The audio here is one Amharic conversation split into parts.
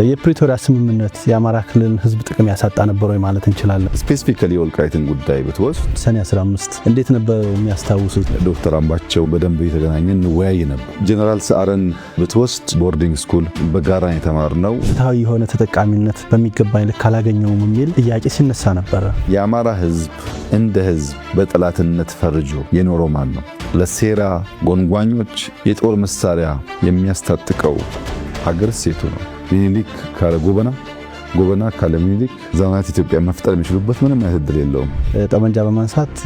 የፕሪቶሪያ ስምምነት የአማራ ክልል ህዝብ ጥቅም ያሳጣ ነበር ወይ ማለት እንችላለን? ስፔሲፊካሊ የወልቃይትን ጉዳይ ብትወስድ ሰኔ 15 እንዴት ነበር የሚያስታውሱት? ዶክተር አምባቸው በደንብ የተገናኘን እንወያይ ነበር። ጀነራል ሰዓረን ብትወስድ ቦርዲንግ ስኩል በጋራ የተማርነው ፍትሃዊ የሆነ ተጠቃሚነት በሚገባኝ ልክ አላገኘውም የሚል ጥያቄ ሲነሳ ነበረ። የአማራ ህዝብ እንደ ህዝብ በጠላትነት ፈርጆ የኖረው ማን ነው? ለሴራ ጎንጓኞች የጦር መሳሪያ የሚያስታጥቀው ሀገር ሴቱ ነው። ሚኒሊክ ካለ ጎበና ካለ ሚኒሊክ ዘመናት ኢትዮጵያ መፍጠር የሚችሉበት ምንም አይነት እድል የለውም። ጠመንጃ በማንሳት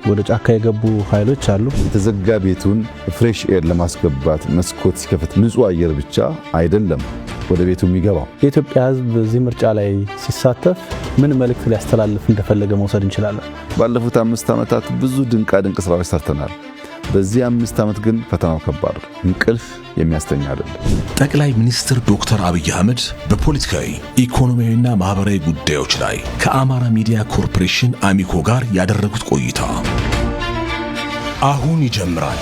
ወደ ጫካ የገቡ ኃይሎች አሉ። የተዘጋ ቤቱን ፍሬሽ ኤር ለማስገባት መስኮት ሲከፍት ንጹህ አየር ብቻ አይደለም ወደ ቤቱ የሚገባው። የኢትዮጵያ ህዝብ እዚህ ምርጫ ላይ ሲሳተፍ ምን መልእክት ሊያስተላልፍ እንደፈለገ መውሰድ እንችላለን? ባለፉት 5 ዓመታት ብዙ ድንቅ ስራዎች ሰርተናል። በዚህ 5 ዓመት ግን ፈተናው ከባድ ነው። እንቅልፍ የሚያስተኛ አይደለም። ጠቅላይ ሚኒስትር ዶክተር አብይ አህመድ በፖለቲካዊ ኢኮኖሚያዊና ማህበራዊ ጉዳዮች ላይ ከአማራ ሚዲያ ኮርፖሬሽን አሚኮ ጋር ያደረጉት ቆይታ አሁን ይጀምራል።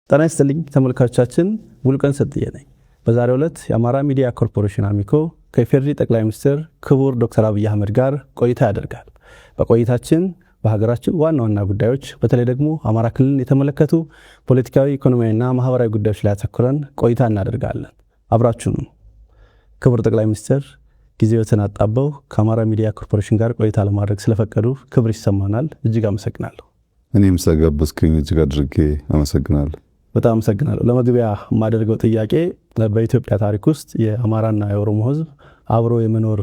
ጤና ይስጥልኝ ተመልካቾቻችን፣ ሙሉቀን ሰጥዬ ነኝ። በዛሬው ዕለት የአማራ ሚዲያ ኮርፖሬሽን አሚኮ ከኢፌዴሪ ጠቅላይ ሚኒስትር ክቡር ዶክተር አብይ አህመድ ጋር ቆይታ ያደርጋል። በቆይታችን በሀገራችን ዋና ዋና ጉዳዮች በተለይ ደግሞ አማራ ክልልን የተመለከቱ ፖለቲካዊ፣ ኢኮኖሚያዊና ማህበራዊ ጉዳዮች ላይ አተኩረን ቆይታ እናደርጋለን። አብራችሁን ክቡር ጠቅላይ ሚኒስትር ጊዜዎትን አጣበው ከአማራ ሚዲያ ኮርፖሬሽን ጋር ቆይታ ለማድረግ ስለፈቀዱ ክብር ይሰማናል። እጅግ አመሰግናለሁ። እኔም ስለጋበዝከኝ እጅግ አድርጌ አመሰግናለሁ። በጣም አመሰግናለሁ። ለመግቢያ የማደርገው ጥያቄ በኢትዮጵያ ታሪክ ውስጥ የአማራና የኦሮሞ ህዝብ አብሮ የመኖር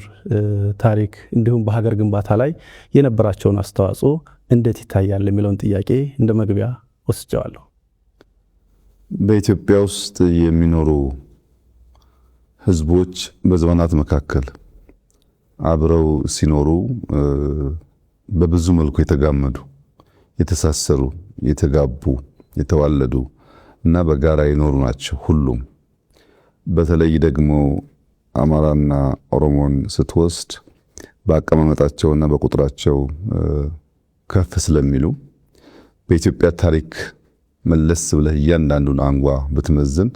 ታሪክ እንዲሁም በሀገር ግንባታ ላይ የነበራቸውን አስተዋጽኦ እንዴት ይታያል የሚለውን ጥያቄ እንደ መግቢያ ወስጀዋለሁ። በኢትዮጵያ ውስጥ የሚኖሩ ህዝቦች በዘመናት መካከል አብረው ሲኖሩ በብዙ መልኩ የተጋመዱ፣ የተሳሰሩ፣ የተጋቡ፣ የተዋለዱ እና በጋራ ይኖሩ ናቸው ሁሉም። በተለይ ደግሞ አማራና ኦሮሞን ስትወስድ በአቀማመጣቸውና በቁጥራቸው ከፍ ስለሚሉ በኢትዮጵያ ታሪክ መለስ ብለህ እያንዳንዱን አንጓ ብትመዝን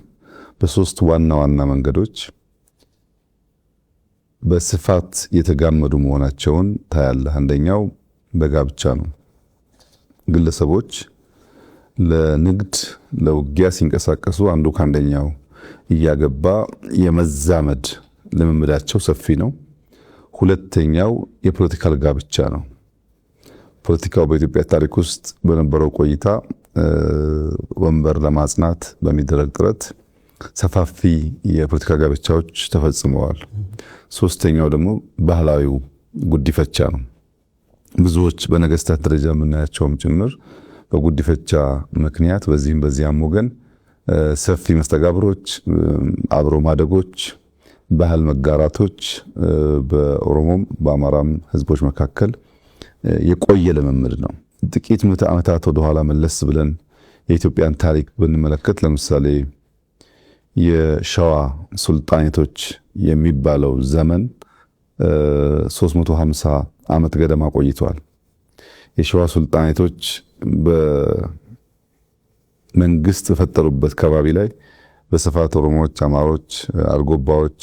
በሶስት ዋና ዋና መንገዶች በስፋት የተጋመዱ መሆናቸውን ታያለህ። አንደኛው በጋብቻ ነው። ግለሰቦች ለንግድ ለውጊያ ሲንቀሳቀሱ አንዱ ካንደኛው እያገባ የመዛመድ ልምምዳቸው ሰፊ ነው። ሁለተኛው የፖለቲካል ጋብቻ ነው። ፖለቲካው በኢትዮጵያ ታሪክ ውስጥ በነበረው ቆይታ ወንበር ለማጽናት በሚደረግ ጥረት ሰፋፊ የፖለቲካ ጋብቻዎች ተፈጽመዋል። ሶስተኛው ደግሞ ባህላዊው ጉዲፈቻ ነው። ብዙዎች በነገስታት ደረጃ የምናያቸውም ጭምር በጉዲፈቻ ምክንያት በዚህም በዚያም ወገን ሰፊ መስተጋብሮች፣ አብሮ ማደጎች፣ ባህል መጋራቶች በኦሮሞም በአማራም ህዝቦች መካከል የቆየ ልምምድ ነው። ጥቂት ምዕተ ዓመታት ወደ ኋላ መለስ ብለን የኢትዮጵያን ታሪክ ብንመለከት ለምሳሌ የሸዋ ሱልጣኔቶች የሚባለው ዘመን 350 ዓመት ገደማ ቆይቷል። የሸዋ ሱልጣኔቶች በመንግስት በፈጠሩበት ከባቢ ላይ በስፋት ኦሮሞዎች፣ አማሮች፣ አርጎባዎች፣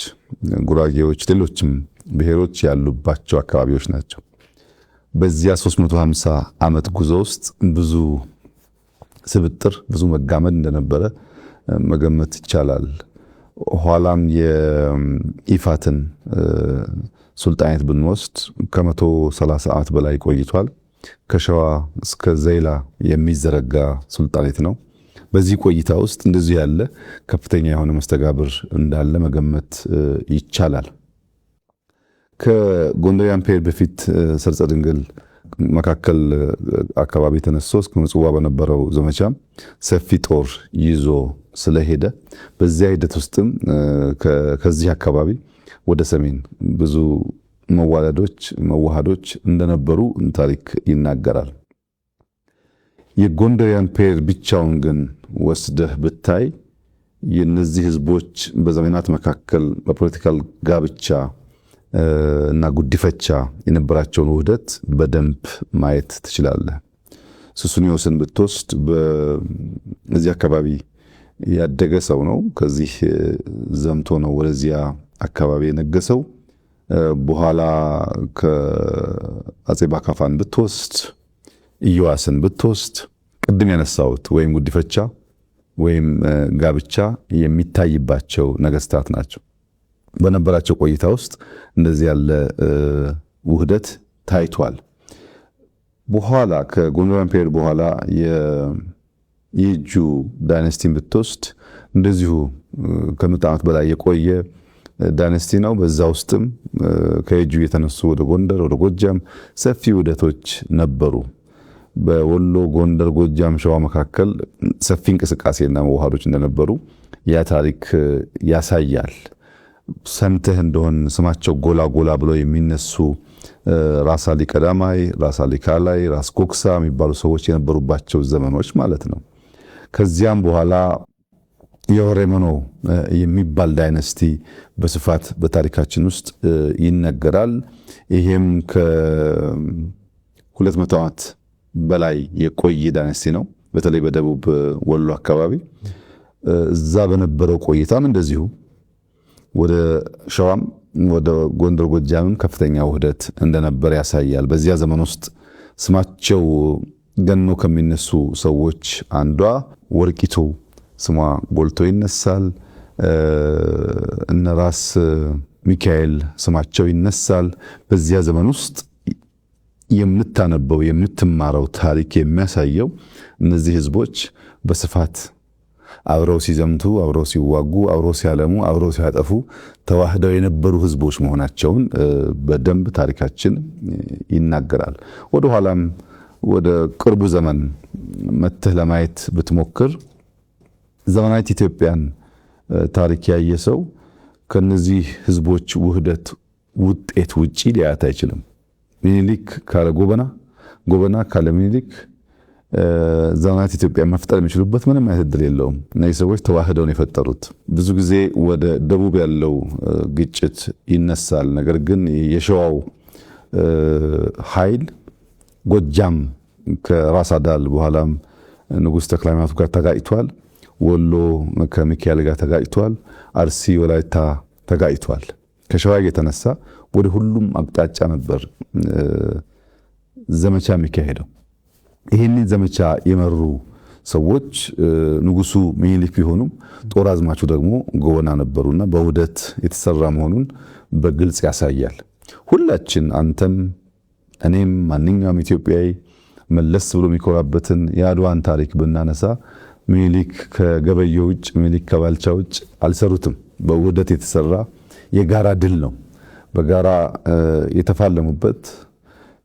ጉራጌዎች፣ ሌሎችም ብሔሮች ያሉባቸው አካባቢዎች ናቸው። በዚያ 350 ዓመት ጉዞ ውስጥ ብዙ ስብጥር፣ ብዙ መጋመድ እንደነበረ መገመት ይቻላል። ኋላም የኢፋትን ሱልጣኔት ብንወስድ ከ130 ዓመት በላይ ቆይቷል። ከሸዋ እስከ ዘይላ የሚዘረጋ ሱልጣኔት ነው። በዚህ ቆይታ ውስጥ እንደዚህ ያለ ከፍተኛ የሆነ መስተጋብር እንዳለ መገመት ይቻላል። ከጎንደሪያን ፔሪድ በፊት ሰርጸ ድንግል መካከል አካባቢ ተነስቶ እስከ ምጽዋ በነበረው ዘመቻ ሰፊ ጦር ይዞ ስለሄደ በዚያ ሂደት ውስጥም ከዚህ አካባቢ ወደ ሰሜን ብዙ መዋሃዶች እንደነበሩ ታሪክ ይናገራል። የጎንደሪያን ፔሪድ ብቻውን ግን ወስደህ ብታይ የነዚህ ህዝቦች በዘመናት መካከል በፖለቲካል ጋብቻ እና ጉዲፈቻ የነበራቸውን ውህደት በደንብ ማየት ትችላለህ። ሱስንዮስን ብትወስድ በዚህ አካባቢ ያደገ ሰው ነው። ከዚህ ዘምቶ ነው ወደዚያ አካባቢ የነገሰው። በኋላ ከአጼ ባካፋን ብትወስድ፣ ኢዮአስን ብትወስድ ቅድም ያነሳሁት ወይም ጉዲፈቻ ወይም ጋብቻ የሚታይባቸው ነገስታት ናቸው። በነበራቸው ቆይታ ውስጥ እንደዚህ ያለ ውህደት ታይቷል። በኋላ ከጎንደር ፔሪድ በኋላ የየጁ ዳይናስቲን ብትወስድ እንደዚሁ ከመቶ ዓመት በላይ የቆየ ዳይናስቲ ነው። በዛ ውስጥም ከየጁ የተነሱ ወደ ጎንደር ወደ ጎጃም ሰፊ ውህደቶች ነበሩ። በወሎ ጎንደር፣ ጎጃም፣ ሸዋ መካከል ሰፊ እንቅስቃሴና መዋሃዶች እንደነበሩ ያ ታሪክ ያሳያል። ሰምተህ እንደሆን ስማቸው ጎላ ጎላ ብለው የሚነሱ ራስ አሊ ቀዳማይ፣ ራስ አሊ ካላይ፣ ራስ ጎክሳ የሚባሉ ሰዎች የነበሩባቸው ዘመኖች ማለት ነው። ከዚያም በኋላ የወሬመኖ የሚባል ዳይናስቲ በስፋት በታሪካችን ውስጥ ይነገራል። ይሄም ከ200 ዓመት በላይ የቆየ ዳይናስቲ ነው። በተለይ በደቡብ ወሎ አካባቢ እዛ በነበረው ቆይታም እንደዚሁ ወደ ሸዋም ወደ ጎንደር ጎጃምም ከፍተኛ ውህደት እንደነበር ያሳያል። በዚያ ዘመን ውስጥ ስማቸው ገኖ ከሚነሱ ሰዎች አንዷ ወርቂቱ ስሟ ጎልቶ ይነሳል። እነ ራስ ሚካኤል ስማቸው ይነሳል። በዚያ ዘመን ውስጥ የምታነበው የምትማረው ታሪክ የሚያሳየው እነዚህ ህዝቦች በስፋት አብረው ሲዘምቱ፣ አብረው ሲዋጉ፣ አብረው ሲያለሙ፣ አብረው ሲያጠፉ ተዋህደው የነበሩ ህዝቦች መሆናቸውን በደንብ ታሪካችን ይናገራል። ወደ ኋላም ወደ ቅርቡ ዘመን መተህ ለማየት ብትሞክር ዘመናዊት ኢትዮጵያን ታሪክ ያየ ሰው ከነዚህ ህዝቦች ውህደት ውጤት ውጪ ሊያት አይችልም። ሚኒሊክ ካለ ጎበና፣ ጎበና ካለ ሚኒሊክ ዘመናዊት ኢትዮጵያ መፍጠር የሚችሉበት ምንም አይነት እድል የለውም። እነዚህ ሰዎች ተዋህደው ነው የፈጠሩት። ብዙ ጊዜ ወደ ደቡብ ያለው ግጭት ይነሳል። ነገር ግን የሸዋው ኃይል ጎጃም ከራስ አዳል በኋላም ንጉሥ ተክለ ሃይማኖት ጋር ተጋጭቷል። ወሎ ከሚካኤል ጋር ተጋጭቷል። አርሲ ወላይታ ተጋጭቷል። ከሸዋ የተነሳ ወደ ሁሉም አቅጣጫ ነበር ዘመቻ የሚካሄደው። ይህንን ዘመቻ የመሩ ሰዎች ንጉሱ ሚኒሊክ ቢሆኑም ጦር አዝማቹ ደግሞ ጎበና ነበሩና በውህደት የተሰራ መሆኑን በግልጽ ያሳያል። ሁላችን አንተም እኔም ማንኛውም ኢትዮጵያዊ መለስ ብሎ የሚኮራበትን የአድዋን ታሪክ ብናነሳ ሚኒሊክ ከገበየው ውጭ፣ ሚኒሊክ ከባልቻ ውጭ አልሰሩትም። በውህደት የተሰራ የጋራ ድል ነው። በጋራ የተፋለሙበት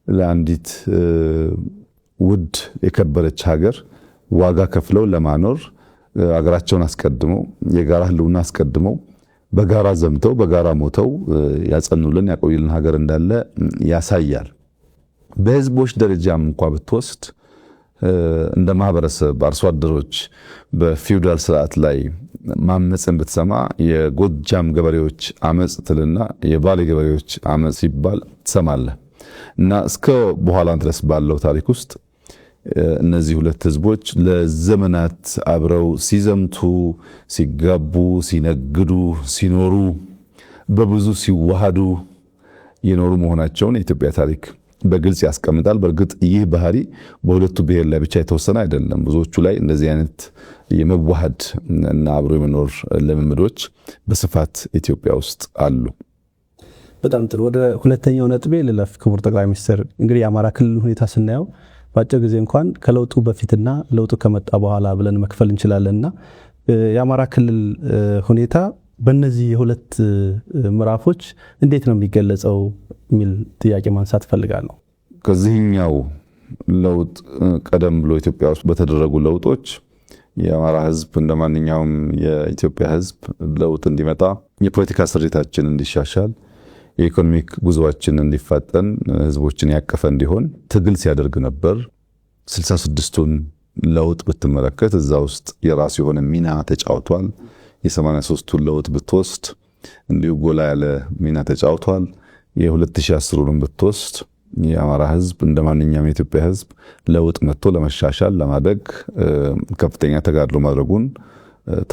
ለአንዲት ውድ የከበረች ሀገር ዋጋ ከፍለው ለማኖር ሀገራቸውን አስቀድመው የጋራ ህልውና አስቀድመው በጋራ ዘምተው በጋራ ሞተው ያጸኑልን ያቆዩልን ሀገር እንዳለ ያሳያል። በህዝቦች ደረጃም እንኳን ብትወስድ እንደ ማህበረሰብ አርሶ አደሮች በፊውዳል ስርዓት ላይ ማመፅን ብትሰማ የጎጃም ገበሬዎች አመፅ ትልና የባሌ ገበሬዎች አመፅ ሲባል ትሰማለህ። እና እስከ በኋላ ድረስ ባለው ታሪክ ውስጥ እነዚህ ሁለት ህዝቦች ለዘመናት አብረው ሲዘምቱ፣ ሲጋቡ፣ ሲነግዱ፣ ሲኖሩ፣ በብዙ ሲዋሃዱ የኖሩ መሆናቸውን የኢትዮጵያ ታሪክ በግልጽ ያስቀምጣል። በእርግጥ ይህ ባህሪ በሁለቱ ብሔር ላይ ብቻ የተወሰነ አይደለም። ብዙዎቹ ላይ እንደዚህ አይነት የመዋሃድ እና አብሮ የመኖር ልምምዶች በስፋት ኢትዮጵያ ውስጥ አሉ። በጣም ጥሩ። ወደ ሁለተኛው ነጥቤ ልለፍ። ክቡር ጠቅላይ ሚኒስትር፣ እንግዲህ የአማራ ክልል ሁኔታ ስናየው በአጭር ጊዜ እንኳን ከለውጡ በፊትና ለውጡ ከመጣ በኋላ ብለን መክፈል እንችላለንና የአማራ ክልል ሁኔታ በእነዚህ የሁለት ምዕራፎች እንዴት ነው የሚገለጸው የሚል ጥያቄ ማንሳት ፈልጋለሁ። ከዚህኛው ለውጥ ቀደም ብሎ ኢትዮጵያ ውስጥ በተደረጉ ለውጦች የአማራ ህዝብ እንደማንኛውም የኢትዮጵያ ህዝብ ለውጥ እንዲመጣ፣ የፖለቲካ ስሪታችን እንዲሻሻል፣ የኢኮኖሚክ ጉዞአችን እንዲፋጠን፣ ህዝቦችን ያቀፈ እንዲሆን ትግል ሲያደርግ ነበር። 66ቱን ለውጥ ብትመለከት እዛ ውስጥ የራሱ የሆነ ሚና ተጫውቷል። የ83ቱን ለውጥ ብትወስድ እንዲሁ ጎላ ያለ ሚና ተጫውቷል። የ2010ን ብትወስድ የአማራ ህዝብ እንደማንኛውም የኢትዮጵያ ህዝብ ለውጥ መጥቶ ለመሻሻል ለማደግ ከፍተኛ ተጋድሎ ማድረጉን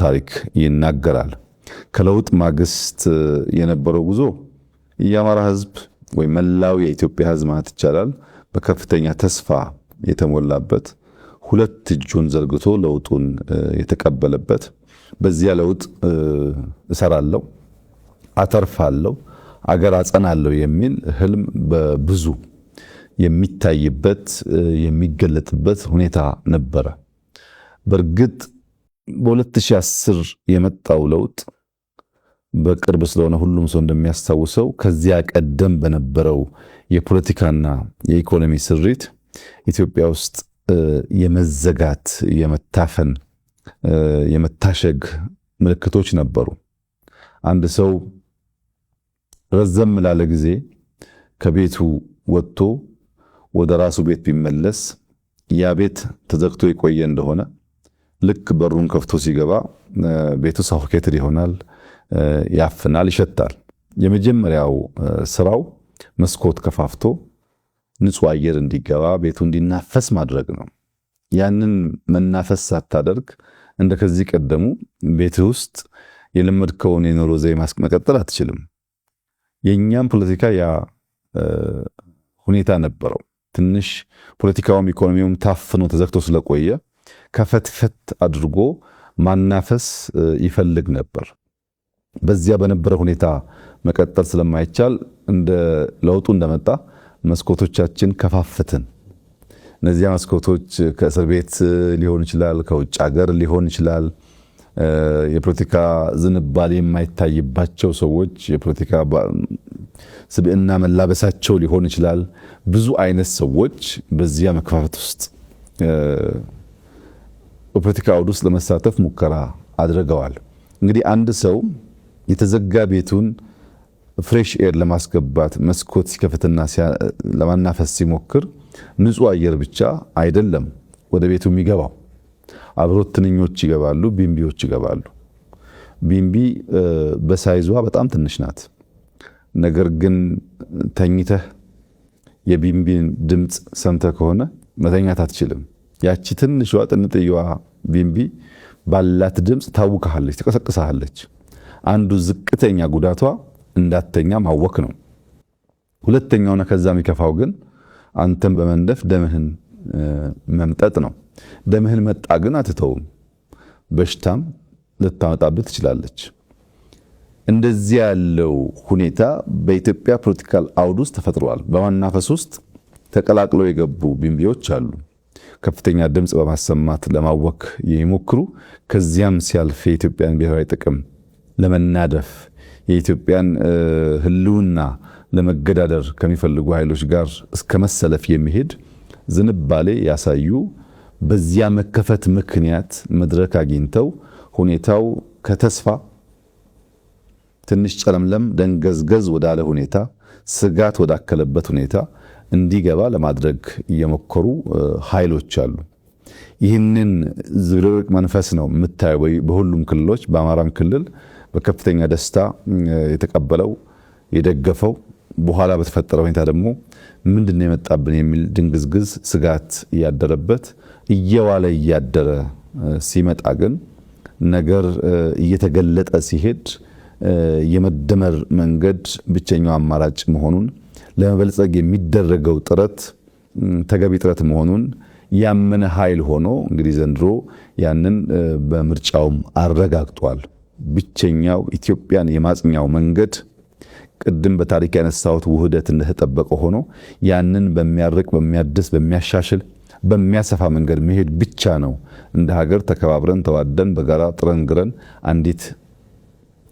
ታሪክ ይናገራል። ከለውጥ ማግስት የነበረው ጉዞ የአማራ ህዝብ ወይ መላው የኢትዮጵያ ህዝብ ማለት ይቻላል በከፍተኛ ተስፋ የተሞላበት ሁለት እጁን ዘርግቶ ለውጡን የተቀበለበት በዚያ ለውጥ እሰራለሁ፣ አተርፋለሁ፣ አገር አጸናለሁ የሚል ህልም በብዙ የሚታይበት የሚገለጥበት ሁኔታ ነበረ። በእርግጥ በ2010 የመጣው ለውጥ በቅርብ ስለሆነ ሁሉም ሰው እንደሚያስታውሰው ከዚያ ቀደም በነበረው የፖለቲካና የኢኮኖሚ ስሪት ኢትዮጵያ ውስጥ የመዘጋት፣ የመታፈን፣ የመታሸግ ምልክቶች ነበሩ። አንድ ሰው ረዘም ላለ ጊዜ ከቤቱ ወጥቶ ወደ ራሱ ቤት ቢመለስ ያ ቤት ተዘግቶ የቆየ እንደሆነ ልክ በሩን ከፍቶ ሲገባ ቤቱ ሳፎኬትድ ይሆናል፣ ያፍናል፣ ይሸታል። የመጀመሪያው ስራው መስኮት ከፋፍቶ ንጹህ አየር እንዲገባ ቤቱ እንዲናፈስ ማድረግ ነው። ያንን መናፈስ ሳታደርግ እንደከዚህ ቀደሙ ቤት ውስጥ የለመድከውን የኑሮ ዘይ መቀጠል አትችልም። የኛም ፖለቲካ ያ ሁኔታ ነበረው። ትንሽ ፖለቲካውም ኢኮኖሚውም ታፍኖ ተዘግቶ ስለቆየ ከፈትፈት አድርጎ ማናፈስ ይፈልግ ነበር። በዚያ በነበረ ሁኔታ መቀጠል ስለማይቻል እንደ ለውጡ እንደመጣ መስኮቶቻችን ከፋፈትን። እነዚያ መስኮቶች ከእስር ቤት ሊሆን ይችላል፣ ከውጭ ሀገር ሊሆን ይችላል፣ የፖለቲካ ዝንባሌ የማይታይባቸው ሰዎች የፖለቲካ ስብዕና መላበሳቸው ሊሆን ይችላል። ብዙ አይነት ሰዎች በዚያ መከፋፈት ውስጥ በፖለቲካ አውድ ውስጥ ለመሳተፍ ሙከራ አድርገዋል። እንግዲህ አንድ ሰው የተዘጋ ቤቱን ፍሬሽ ኤር ለማስገባት መስኮት ሲከፍትና ለማናፈስ ሲሞክር ንጹህ አየር ብቻ አይደለም ወደ ቤቱ የሚገባው። አብሮት ትንኞች ይገባሉ፣ ቢምቢዎች ይገባሉ። ቢምቢ በሳይዟ በጣም ትንሽ ናት። ነገር ግን ተኝተህ የቢምቢን ድምፅ ሰምተህ ከሆነ መተኛት አትችልም። ያቺ ትንሿ ጥንጥየዋ ቢምቢ ባላት ድምፅ ታውካለች፣ ትቀሰቅሳለች። አንዱ ዝቅተኛ ጉዳቷ እንዳተኛ ማወክ ነው። ሁለተኛውና ከዛ የሚከፋው ግን አንተም በመንደፍ ደምህን መምጠጥ ነው። ደምህን መጣ ግን አትተውም፣ በሽታም ልታመጣብህ ትችላለች። እንደዚህ ያለው ሁኔታ በኢትዮጵያ ፖለቲካል አውድ ውስጥ ተፈጥሯል። በማናፈስ ውስጥ ተቀላቅለው የገቡ ቢምቢዎች አሉ፣ ከፍተኛ ድምፅ በማሰማት ለማወክ የሚሞክሩ። ከዚያም ሲያልፍ የኢትዮጵያን ብሔራዊ ጥቅም ለመናደፍ የኢትዮጵያን ህልውና ለመገዳደር ከሚፈልጉ ኃይሎች ጋር እስከ መሰለፍ የሚሄድ ዝንባሌ ያሳዩ። በዚያ መከፈት ምክንያት መድረክ አግኝተው ሁኔታው ከተስፋ ትንሽ ጨለምለም ደንገዝገዝ ወዳለ ሁኔታ፣ ስጋት ወዳከለበት ሁኔታ እንዲገባ ለማድረግ እየሞከሩ ኃይሎች አሉ። ይህንን ዝብርቅ መንፈስ ነው የምታየው በሁሉም ክልሎች። በአማራም ክልል በከፍተኛ ደስታ የተቀበለው የደገፈው፣ በኋላ በተፈጠረ ሁኔታ ደግሞ ምንድነው የመጣብን የሚል ድንግዝግዝ ስጋት እያደረበት እየዋለ እያደረ ሲመጣ ግን ነገር እየተገለጠ ሲሄድ የመደመር መንገድ ብቸኛው አማራጭ መሆኑን፣ ለመበልጸግ የሚደረገው ጥረት ተገቢ ጥረት መሆኑን ያመነ ኃይል ሆኖ እንግዲህ ዘንድሮ ያንን በምርጫውም አረጋግጧል። ብቸኛው ኢትዮጵያን የማጽኛው መንገድ ቅድም በታሪክ ያነሳሁት ውህደት እንደተጠበቀ ሆኖ ያንን በሚያርቅ፣ በሚያድስ፣ በሚያሻሽል፣ በሚያሰፋ መንገድ መሄድ ብቻ ነው እንደ ሀገር ተከባብረን ተዋደን በጋራ ጥረን ግረን አንዲት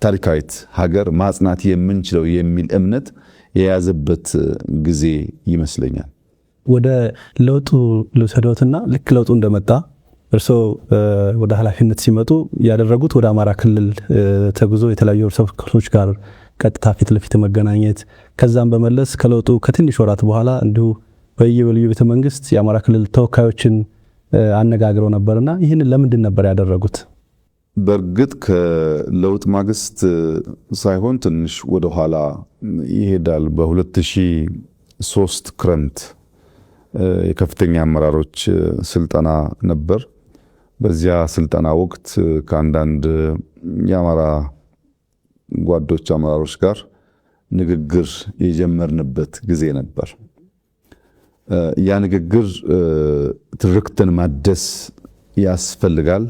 ታሪካዊት ሀገር ማጽናት የምንችለው የሚል እምነት የያዘበት ጊዜ ይመስለኛል። ወደ ለውጡ ልውሰዶትና ልክ ለውጡ እንደመጣ እርስዎ ወደ ኃላፊነት ሲመጡ ያደረጉት ወደ አማራ ክልል ተጉዞ የተለያዩ ሰዎች ጋር ቀጥታ ፊት ለፊት መገናኘት፣ ከዛም በመለስ ከለውጡ ከትንሽ ወራት በኋላ እንዲሁ በየበልዩ ቤተ መንግስት የአማራ ክልል ተወካዮችን አነጋግረው ነበርና ይህንን ለምንድን ነበር ያደረጉት? በእርግጥ ከለውጥ ማግስት ሳይሆን ትንሽ ወደ ኋላ ይሄዳል። በ2003 ክረምት የከፍተኛ አመራሮች ስልጠና ነበር። በዚያ ስልጠና ወቅት ከአንዳንድ የአማራ ጓዶች አመራሮች ጋር ንግግር የጀመርንበት ጊዜ ነበር። ያ ንግግር ትርክትን ማደስ ያስፈልጋል።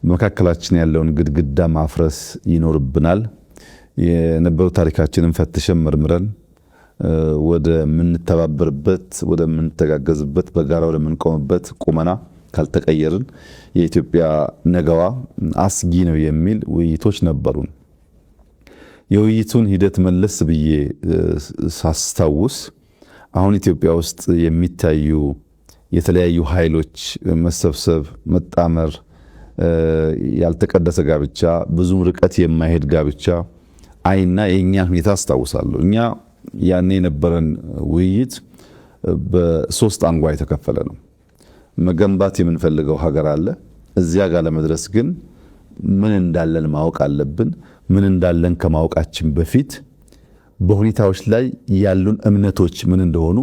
መካከላችን ያለውን ግድግዳ ማፍረስ ይኖርብናል። የነበረው ታሪካችንን ፈትሸን መርምረን ወደ ምንተባበርበት፣ ወደ ምንተጋገዝበት፣ በጋራ ወደ ምንቆምበት ቁመና ካልተቀየርን የኢትዮጵያ ነገዋ አስጊ ነው የሚል ውይይቶች ነበሩን። የውይይቱን ሂደት መለስ ብዬ ሳስታውስ አሁን ኢትዮጵያ ውስጥ የሚታዩ የተለያዩ ኃይሎች መሰብሰብ፣ መጣመር፣ ያልተቀደሰ ጋብቻ፣ ብዙ ርቀት የማይሄድ ጋብቻ አይና የእኛን ሁኔታ አስታውሳለሁ። እኛ ያኔ የነበረን ውይይት በሶስት አንጓ የተከፈለ ነው። መገንባት የምንፈልገው ሀገር አለ። እዚያ ጋር ለመድረስ ግን ምን እንዳለን ማወቅ አለብን። ምን እንዳለን ከማወቃችን በፊት በሁኔታዎች ላይ ያሉን እምነቶች ምን እንደሆኑ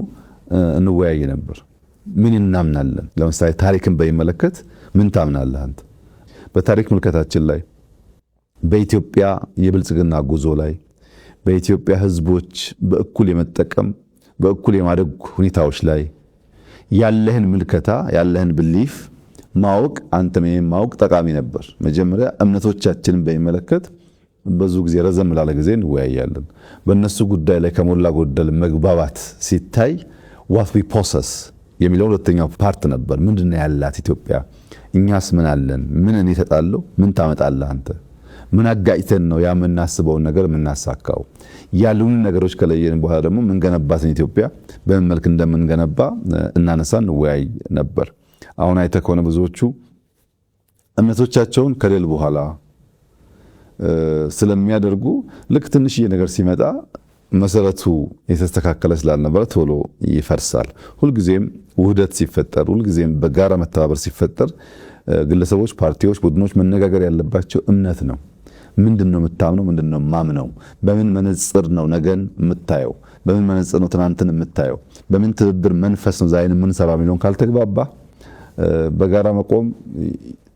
እንወያይ ነበር። ምን እናምናለን? ለምሳሌ ታሪክን በሚመለከት ምን ታምናለህ አንተ? በታሪክ ምልከታችን ላይ፣ በኢትዮጵያ የብልጽግና ጉዞ ላይ፣ በኢትዮጵያ ሕዝቦች በእኩል የመጠቀም በእኩል የማደግ ሁኔታዎች ላይ ያለህን ምልከታ ያለህን ብሊፍ ማወቅ አንተም ማወቅ ጠቃሚ ነበር። መጀመሪያ እምነቶቻችንን በሚመለከት ብዙ ጊዜ ረዘም ላለ ጊዜ እንወያያለን። በእነሱ ጉዳይ ላይ ከሞላ ጎደል መግባባት ሲታይ what we possess የሚለው ሁለተኛው ፓርት ነበር። ምንድነው ያላት ኢትዮጵያ? እኛስ ምን አለን? ምን እኔ ተጣለው? ምን ታመጣለህ አንተ? ምን አጋጭተን ነው ያ የምናስበውን ነገር የምናሳካው? ያሉን ነገሮች ከለየን በኋላ ደግሞ ምን ገነባትን ኢትዮጵያ በምን መልክ እንደምንገነባ እናነሳ እንወያይ ነበር። አሁን አይተህ ከሆነ ብዙዎቹ እምነቶቻቸውን ከሌል በኋላ ስለሚያደርጉ ልክ ትንሽዬ ነገር ሲመጣ መሰረቱ የተስተካከለ ስላልነበረ ቶሎ ይፈርሳል። ሁልጊዜም ውህደት ሲፈጠር፣ ሁልጊዜም በጋራ መተባበር ሲፈጠር ግለሰቦች፣ ፓርቲዎች፣ ቡድኖች መነጋገር ያለባቸው እምነት ነው። ምንድነው የምታምነው? ምንድነው ማምነው? በምን መነጽር ነው ነገን የምታየው? በምን መነጽር ነው ትናንትን የምታየው? በምን ትብብር መንፈስ ነው ዛሬን የምንሰራው የሚለውን ካልተግባባ በጋራ መቆም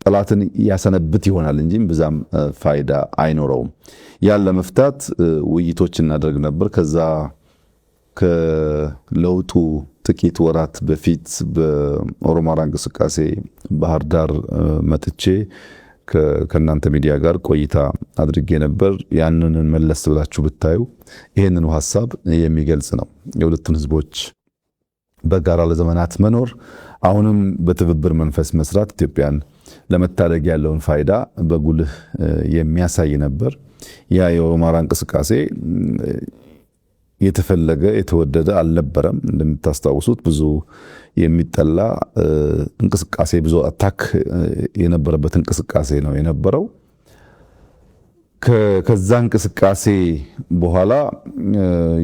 ጠላትን ያሰነብት ይሆናል እንጂ ብዛም ፋይዳ አይኖረውም። ያን ለመፍታት ውይይቶች እናደርግ ነበር። ከዛ ከለውጡ ጥቂት ወራት በፊት በኦሮማራ እንቅስቃሴ ባህር ዳር መጥቼ ከእናንተ ሚዲያ ጋር ቆይታ አድርጌ ነበር። ያንን መለስ ብላችሁ ብታዩ ይሄንን ሐሳብ የሚገልጽ ነው። የሁለቱን ህዝቦች በጋራ ለዘመናት መኖር፣ አሁንም በትብብር መንፈስ መስራት ኢትዮጵያን ለመታደግ ያለውን ፋይዳ በጉልህ የሚያሳይ ነበር። ያ የኦሮማራ እንቅስቃሴ የተፈለገ የተወደደ አልነበረም። እንደምታስታውሱት ብዙ የሚጠላ እንቅስቃሴ፣ ብዙ አታክ የነበረበት እንቅስቃሴ ነው የነበረው። ከዛ እንቅስቃሴ በኋላ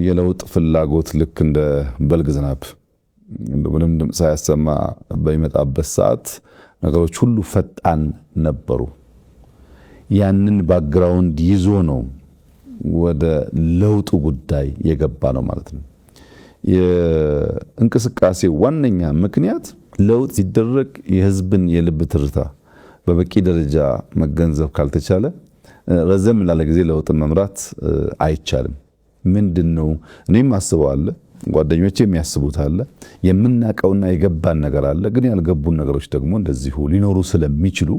የለውጥ ፍላጎት ልክ እንደ በልግ ዝናብ ምንም ድምፅ ሳያሰማ በሚመጣበት ሰዓት ነገሮች ሁሉ ፈጣን ነበሩ። ያንን ባክግራውንድ ይዞ ነው ወደ ለውጡ ጉዳይ የገባ ነው ማለት ነው። የእንቅስቃሴ ዋነኛ ምክንያት ለውጥ ሲደረግ የህዝብን የልብ ትርታ በበቂ ደረጃ መገንዘብ ካልተቻለ ረዘም ላለ ጊዜ ለውጥን መምራት አይቻልም። ምንድነው እኔም አስበዋለሁ፣ ጓደኞቼ የሚያስቡት አለ፣ የምናቀውና የገባን ነገር አለ። ግን ያልገቡን ነገሮች ደግሞ እንደዚሁ ሊኖሩ ስለሚችሉ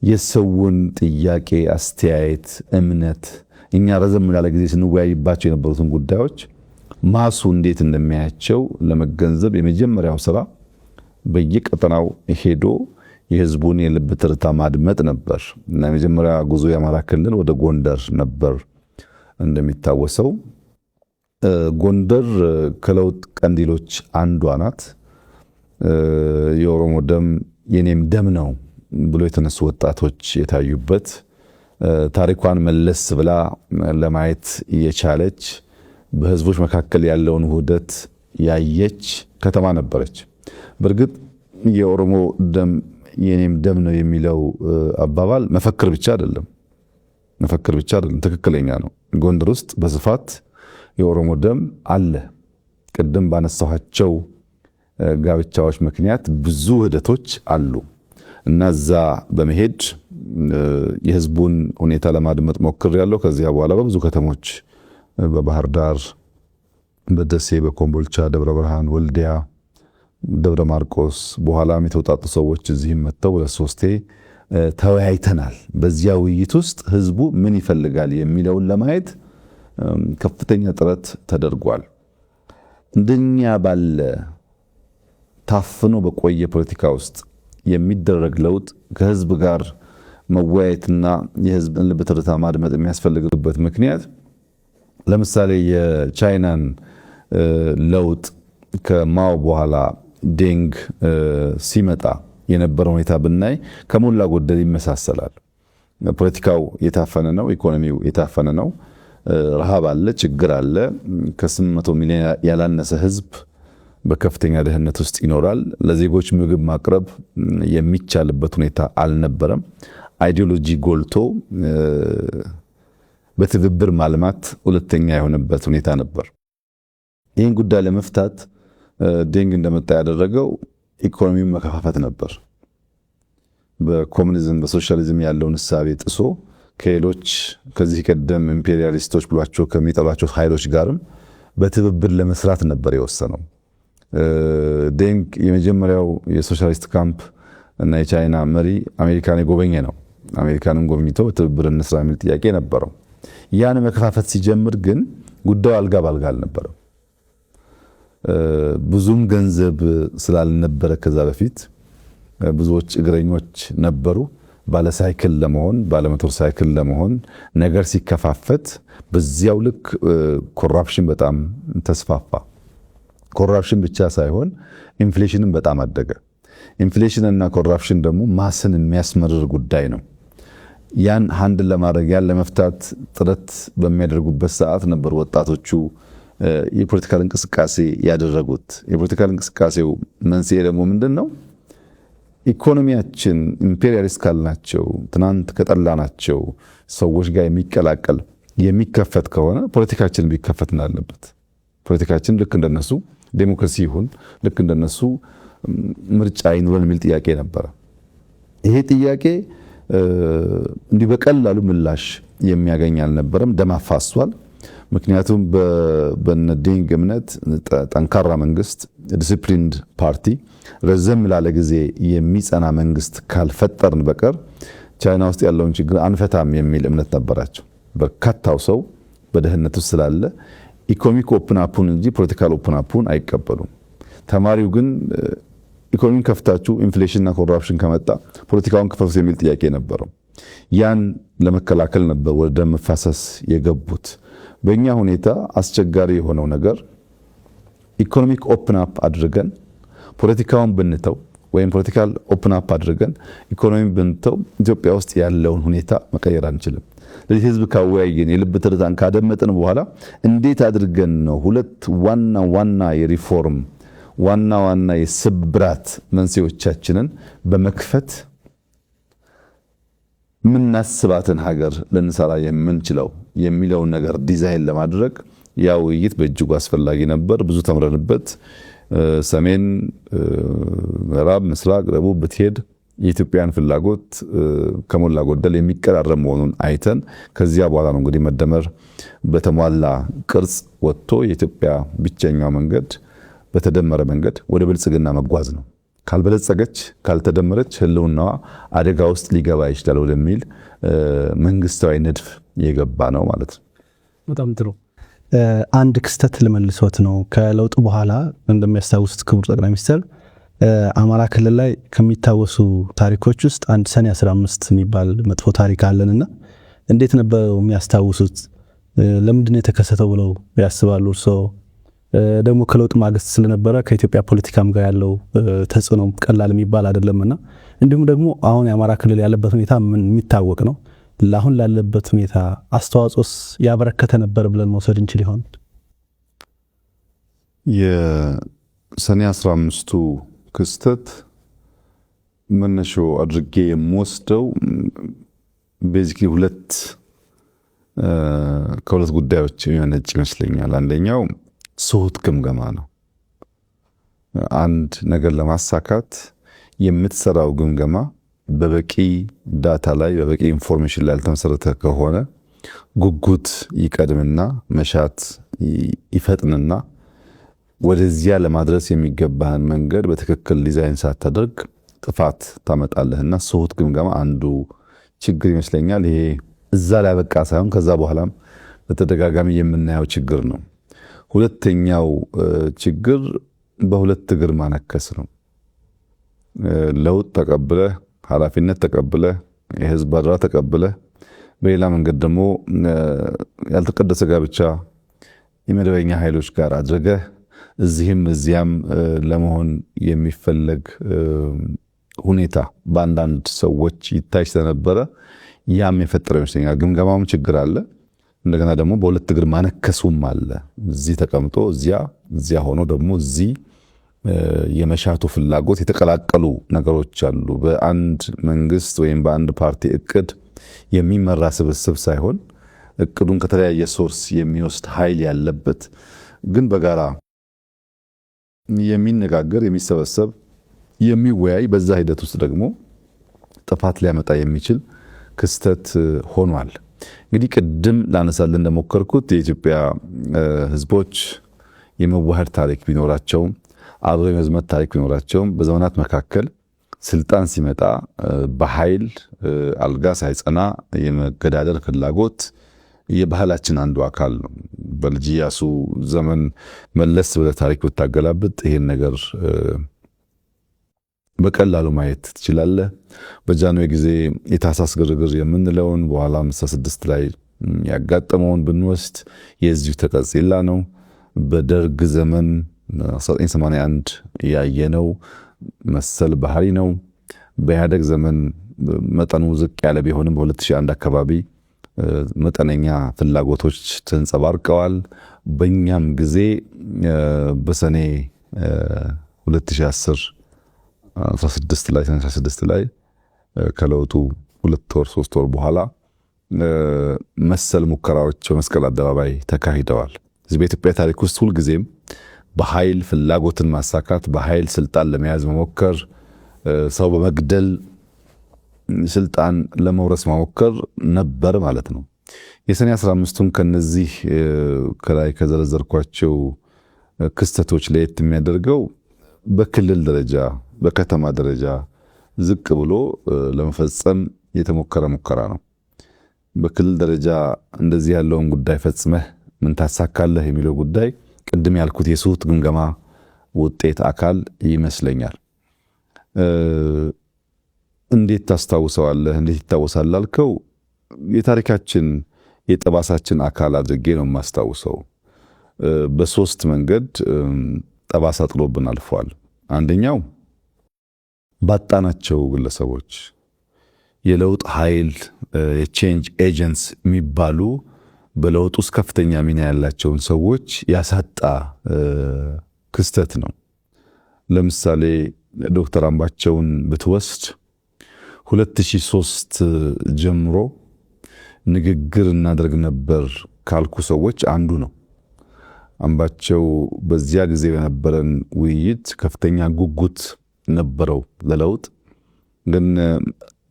የሰውን ጥያቄ፣ አስተያየት፣ እምነት እኛ ረዘም ላለ ጊዜ ስንወያይባቸው የነበሩትን ጉዳዮች ማሱ እንዴት እንደሚያያቸው ለመገንዘብ የመጀመሪያው ስራ በየቀጠናው ሄዶ የህዝቡን የልብ ትርታ ማድመጥ ነበር እና የመጀመሪያ ጉዞ የአማራ ክልል ወደ ጎንደር ነበር። እንደሚታወሰው ጎንደር ከለውጥ ቀንዲሎች አንዷ ናት። የኦሮሞ ደም የኔም ደም ነው ብሎ የተነሱ ወጣቶች የታዩበት፣ ታሪኳን መለስ ብላ ለማየት የቻለች፣ በህዝቦች መካከል ያለውን ውህደት ያየች ከተማ ነበረች። በእርግጥ የኦሮሞ ደም የኔም ደም ነው የሚለው አባባል መፈክር ብቻ አይደለም፣ ትክክለኛ ነው። ጎንደር ውስጥ በስፋት የኦሮሞ ደም አለ። ቅድም ባነሳኋቸው ጋብቻዎች ምክንያት ብዙ ውህደቶች አሉ እና እዛ በመሄድ የህዝቡን ሁኔታ ለማድመጥ ሞክሬያለሁ። ከዚያ በኋላ በብዙ ከተሞች በባህር ዳር፣ በደሴ፣ በኮምቦልቻ፣ ደብረ ብርሃን፣ ወልዲያ፣ ደብረ ማርቆስ በኋላም የተውጣጡ ሰዎች እዚህም መጥተው ለሶስቴ ተወያይተናል። በዚያ ውይይት ውስጥ ህዝቡ ምን ይፈልጋል የሚለውን ለማየት ከፍተኛ ጥረት ተደርጓል። እንደኛ ባለ ታፍኖ በቆየ ፖለቲካ ውስጥ የሚደረግ ለውጥ ከህዝብ ጋር መወያየትና የህዝብን ልብ ትርታ ማድመጥ የሚያስፈልግበት ምክንያት ለምሳሌ የቻይናን ለውጥ ከማኦ በኋላ ዴንግ ሲመጣ የነበረው ሁኔታ ብናይ ከሞላ ጎደል ይመሳሰላል። ፖለቲካው የታፈነ ነው፣ ኢኮኖሚው የታፈነ ነው። ረሃብ አለ፣ ችግር አለ። ከ800 ሚሊዮን ያላነሰ ህዝብ በከፍተኛ ድህነት ውስጥ ይኖራል። ለዜጎች ምግብ ማቅረብ የሚቻልበት ሁኔታ አልነበረም። አይዲዮሎጂ ጎልቶ በትብብር ማልማት ሁለተኛ የሆነበት ሁኔታ ነበር። ይህን ጉዳይ ለመፍታት ዴንግ እንደመጣ ያደረገው ኢኮኖሚውን መከፋፈት ነበር። በኮሙኒዝም በሶሻሊዝም ያለውን እሳቤ ጥሶ ከሌሎች ከዚህ ቀደም ኢምፔሪያሊስቶች ብሏቸው ከሚጠሏቸው ኃይሎች ጋርም በትብብር ለመስራት ነበር የወሰነው። ዴንግ የመጀመሪያው የሶሻሊስት ካምፕ እና የቻይና መሪ አሜሪካን የጎበኘ ነው። አሜሪካንን ጎብኝቶ በትብብር እንስራ የሚል ጥያቄ ነበረው። ያን መከፋፈት ሲጀምር ግን ጉዳዩ አልጋ ባልጋ አልነበረም። ብዙም ገንዘብ ስላልነበረ ከዛ በፊት ብዙዎች እግረኞች ነበሩ። ባለ ሳይክል ለመሆን ባለ ሞተር ሳይክል ለመሆን ነገር ሲከፋፈት በዚያው ልክ ኮራፕሽን በጣም ተስፋፋ። ኮራፕሽን ብቻ ሳይሆን ኢንፍሌሽንም በጣም አደገ። ኢንፍሌሽን እና ኮራፕሽን ደግሞ ማስን የሚያስመርር ጉዳይ ነው። ያን ሃንድል ለማድረግ ያን ለመፍታት ጥረት በሚያደርጉበት ሰዓት ነበር ወጣቶቹ የፖለቲካል እንቅስቃሴ ያደረጉት። የፖለቲካል እንቅስቃሴው መንስኤ ደግሞ ምንድነው? ኢኮኖሚያችን ኢምፔሪያሊስት ካልናቸው ትናንት ከጠላናቸው ሰዎች ጋር የሚቀላቀል የሚከፈት ከሆነ ፖለቲካችን ቢከፈት እንዳለበት፣ ፖለቲካችን ልክ እንደነሱ ዴሞክራሲ ይሁን፣ ልክ እንደነሱ ምርጫ ይኑረን የሚል ጥያቄ ነበረ። ይሄ ጥያቄ እንዲህ በቀላሉ ምላሽ የሚያገኝ አልነበረም። ደም አፋሷል። ምክንያቱም በነዴንግ እምነት ጠንካራ መንግስት፣ ዲሲፕሊንድ ፓርቲ፣ ረዘም ላለ ጊዜ የሚጸና መንግስት ካልፈጠርን በቀር ቻይና ውስጥ ያለውን ችግር አንፈታም የሚል እምነት ነበራቸው። በርካታው ሰው በደህንነት ውስጥ ስላለ ኢኮኖሚክ ኦፕን አፑን እንጂ ፖለቲካል ኦፕን አፑን አይቀበሉም። ተማሪው ግን ኢኮኖሚን ከፍታችሁ ኢንፍሌሽንና ኮራፕሽን ከመጣ ፖለቲካውን ክፈቱት የሚል ጥያቄ ነበረው። ያን ለመከላከል ነበር ወደ ደም መፋሰስ የገቡት። በእኛ ሁኔታ አስቸጋሪ የሆነው ነገር ኢኮኖሚክ ኦፕን አፕ አድርገን ፖለቲካውን ብንተው ወይም ፖለቲካል ኦፕን አፕ አድርገን ኢኮኖሚን ብንተው ኢትዮጵያ ውስጥ ያለውን ሁኔታ መቀየር አንችልም። ለዚህ ህዝብ ካወያየን የልብ ትርታን ካደመጥን በኋላ እንዴት አድርገን ነው ሁለት ዋና የሪፎርም ዋና የስብራት መንስኤዎቻችንን በመክፈት ምናስባትን ሀገር ልንሰራ የምንችለው የሚለውን ነገር ዲዛይን ለማድረግ ያ ውይይት በእጅጉ አስፈላጊ ነበር። ብዙ ተምረንበት ሰሜን፣ ምዕራብ፣ ምስራቅ፣ ደቡብ ብትሄድ የኢትዮጵያን ፍላጎት ከሞላ ጎደል የሚቀራረብ መሆኑን አይተን ከዚያ በኋላ ነው እንግዲህ መደመር በተሟላ ቅርጽ ወጥቶ የኢትዮጵያ ብቸኛው መንገድ በተደመረ መንገድ ወደ ብልጽግና መጓዝ ነው። ካልበለጸገች ካልተደመረች ህልውናዋ አደጋ ውስጥ ሊገባ ይችላል ወደሚል መንግስታዊ ንድፍ የገባ ነው ማለት ነው። በጣም ጥሩ። አንድ ክስተት ልመልሶት ነው። ከለውጡ በኋላ እንደሚያስታውሱት ክቡር ጠቅላይ ሚኒስትር አማራ ክልል ላይ ከሚታወሱ ታሪኮች ውስጥ አንድ ሰኔ 15 የሚባል መጥፎ ታሪክ አለንና እንዴት ነበር የሚያስታውሱት? ለምንድን የተከሰተው ብለው ያስባሉ እርስዎ? ደግሞ ከለውጥ ማግስት ስለነበረ ከኢትዮጵያ ፖለቲካም ጋር ያለው ተጽዕኖ ቀላል የሚባል አይደለምና እንዲሁም ደግሞ አሁን የአማራ ክልል ያለበት ሁኔታ ምን የሚታወቅ ነው። ለአሁን ላለበት ሁኔታ አስተዋጽኦስ ያበረከተ ነበር ብለን መውሰድ እንችል ይሆን? የሰኔ 15ቱ ክስተት መነሾ አድርጌ የምወስደው ቤዚክሊ ከሁለት ጉዳዮች የሚመነጭ ይመስለኛል። አንደኛው ስሁት ግምገማ ነው። አንድ ነገር ለማሳካት የምትሰራው ግምገማ በበቂ ዳታ ላይ በበቂ ኢንፎርሜሽን ላይ ያልተመሰረተ ከሆነ ጉጉት ይቀድምና መሻት ይፈጥንና ወደዚያ ለማድረስ የሚገባህን መንገድ በትክክል ዲዛይን ሳታደርግ ጥፋት ታመጣለህና ስሁት ግምገማ አንዱ ችግር ይመስለኛል። ይሄ እዛ ላይ በቃ ሳይሆን ከዛ በኋላም በተደጋጋሚ የምናየው ችግር ነው። ሁለተኛው ችግር በሁለት እግር ማነከስ ነው። ለውጥ ተቀብለህ ኃላፊነት ተቀብለህ የህዝብ አደራ ተቀብለህ በሌላ መንገድ ደግሞ ያልተቀደሰ ጋብቻ የመደበኛ ኃይሎች ጋር አድርገህ እዚህም እዚያም ለመሆን የሚፈለግ ሁኔታ በአንዳንድ ሰዎች ይታይ ስለነበረ ያም የፈጠረው ይመስለኛል። ግምገማውም ችግር አለ፣ እንደገና ደግሞ በሁለት እግር ማነከሱም አለ። እዚህ ተቀምጦ እዚያ ሆኖ ደግሞ እዚህ የመሻቱ ፍላጎት የተቀላቀሉ ነገሮች አሉ። በአንድ መንግስት ወይም በአንድ ፓርቲ እቅድ የሚመራ ስብስብ ሳይሆን እቅዱን ከተለያየ ሶርስ የሚወስድ ኃይል ያለበት ግን በጋራ የሚነጋገር የሚሰበሰብ የሚወያይ በዛ ሂደት ውስጥ ደግሞ ጥፋት ሊያመጣ የሚችል ክስተት ሆኗል። እንግዲህ ቅድም ላነሳልን እንደሞከርኩት የኢትዮጵያ ህዝቦች የመዋሃድ ታሪክ ቢኖራቸውም አብሮ የመዝመት ታሪክ ቢኖራቸውም በዘመናት መካከል ስልጣን ሲመጣ በኃይል አልጋ ሳይጸና የመገዳደር ፍላጎት የባህላችን አንዱ አካል ነው። በልጅ ኢያሱ ዘመን መለስ ወደ ታሪክ ብታገላብጥ ይሄን ነገር በቀላሉ ማየት ትችላለህ። በጃንሆይ ጊዜ የታህሳስ ግርግር የምንለውን በኋላ 56 ላይ ያጋጠመውን ብንወስድ የዚሁ ተቀጽላ ነው። በደርግ ዘመን 1981 ያየነው መሰል ባህሪ ነው። በኢህአደግ ዘመን መጠኑ ዝቅ ያለ ቢሆንም በ2001 አካባቢ መጠነኛ ፍላጎቶች ተንጸባርቀዋል። በእኛም ጊዜ በሰኔ 2010 16 ላይ ከለውጡ 2 ወር 3 ወር በኋላ መሰል ሙከራዎች በመስቀል አደባባይ ተካሂደዋል። እዚህ በኢትዮጵያ ታሪክ ውስጥ ሁልጊዜም በኃይል ፍላጎትን ማሳካት፣ በኃይል ስልጣን ለመያዝ መሞከር፣ ሰው በመግደል ስልጣን ለመውረስ መሞከር ነበር ማለት ነው። የሰኔ 15ቱን ከነዚህ ከላይ ከዘረዘርኳቸው ክስተቶች ለየት የሚያደርገው በክልል ደረጃ በከተማ ደረጃ ዝቅ ብሎ ለመፈጸም የተሞከረ ሙከራ ነው። በክልል ደረጃ እንደዚህ ያለውን ጉዳይ ፈጽመህ ምን ታሳካለህ የሚለው ጉዳይ ቅድም ያልኩት የስሁት ግምገማ ውጤት አካል ይመስለኛል። እንዴት ታስታውሰዋለህ? እንዴት ይታወሳል አልከው፣ የታሪካችን የጠባሳችን አካል አድርጌ ነው የማስታውሰው። በሶስት መንገድ ጠባሳ ጥሎብን አልፏል። አንደኛው ባጣናቸው ግለሰቦች፣ የለውጥ ኃይል የቼንጅ ኤጀንትስ የሚባሉ በለውጥ ውስጥ ከፍተኛ ሚና ያላቸውን ሰዎች ያሳጣ ክስተት ነው። ለምሳሌ ዶክተር አምባቸውን ብትወስድ 2003 ጀምሮ ንግግር እናደርግ ነበር ካልኩ ሰዎች አንዱ ነው። አምባቸው በዚያ ጊዜ በነበረን ውይይት ከፍተኛ ጉጉት ነበረው ለለውጥ። ግን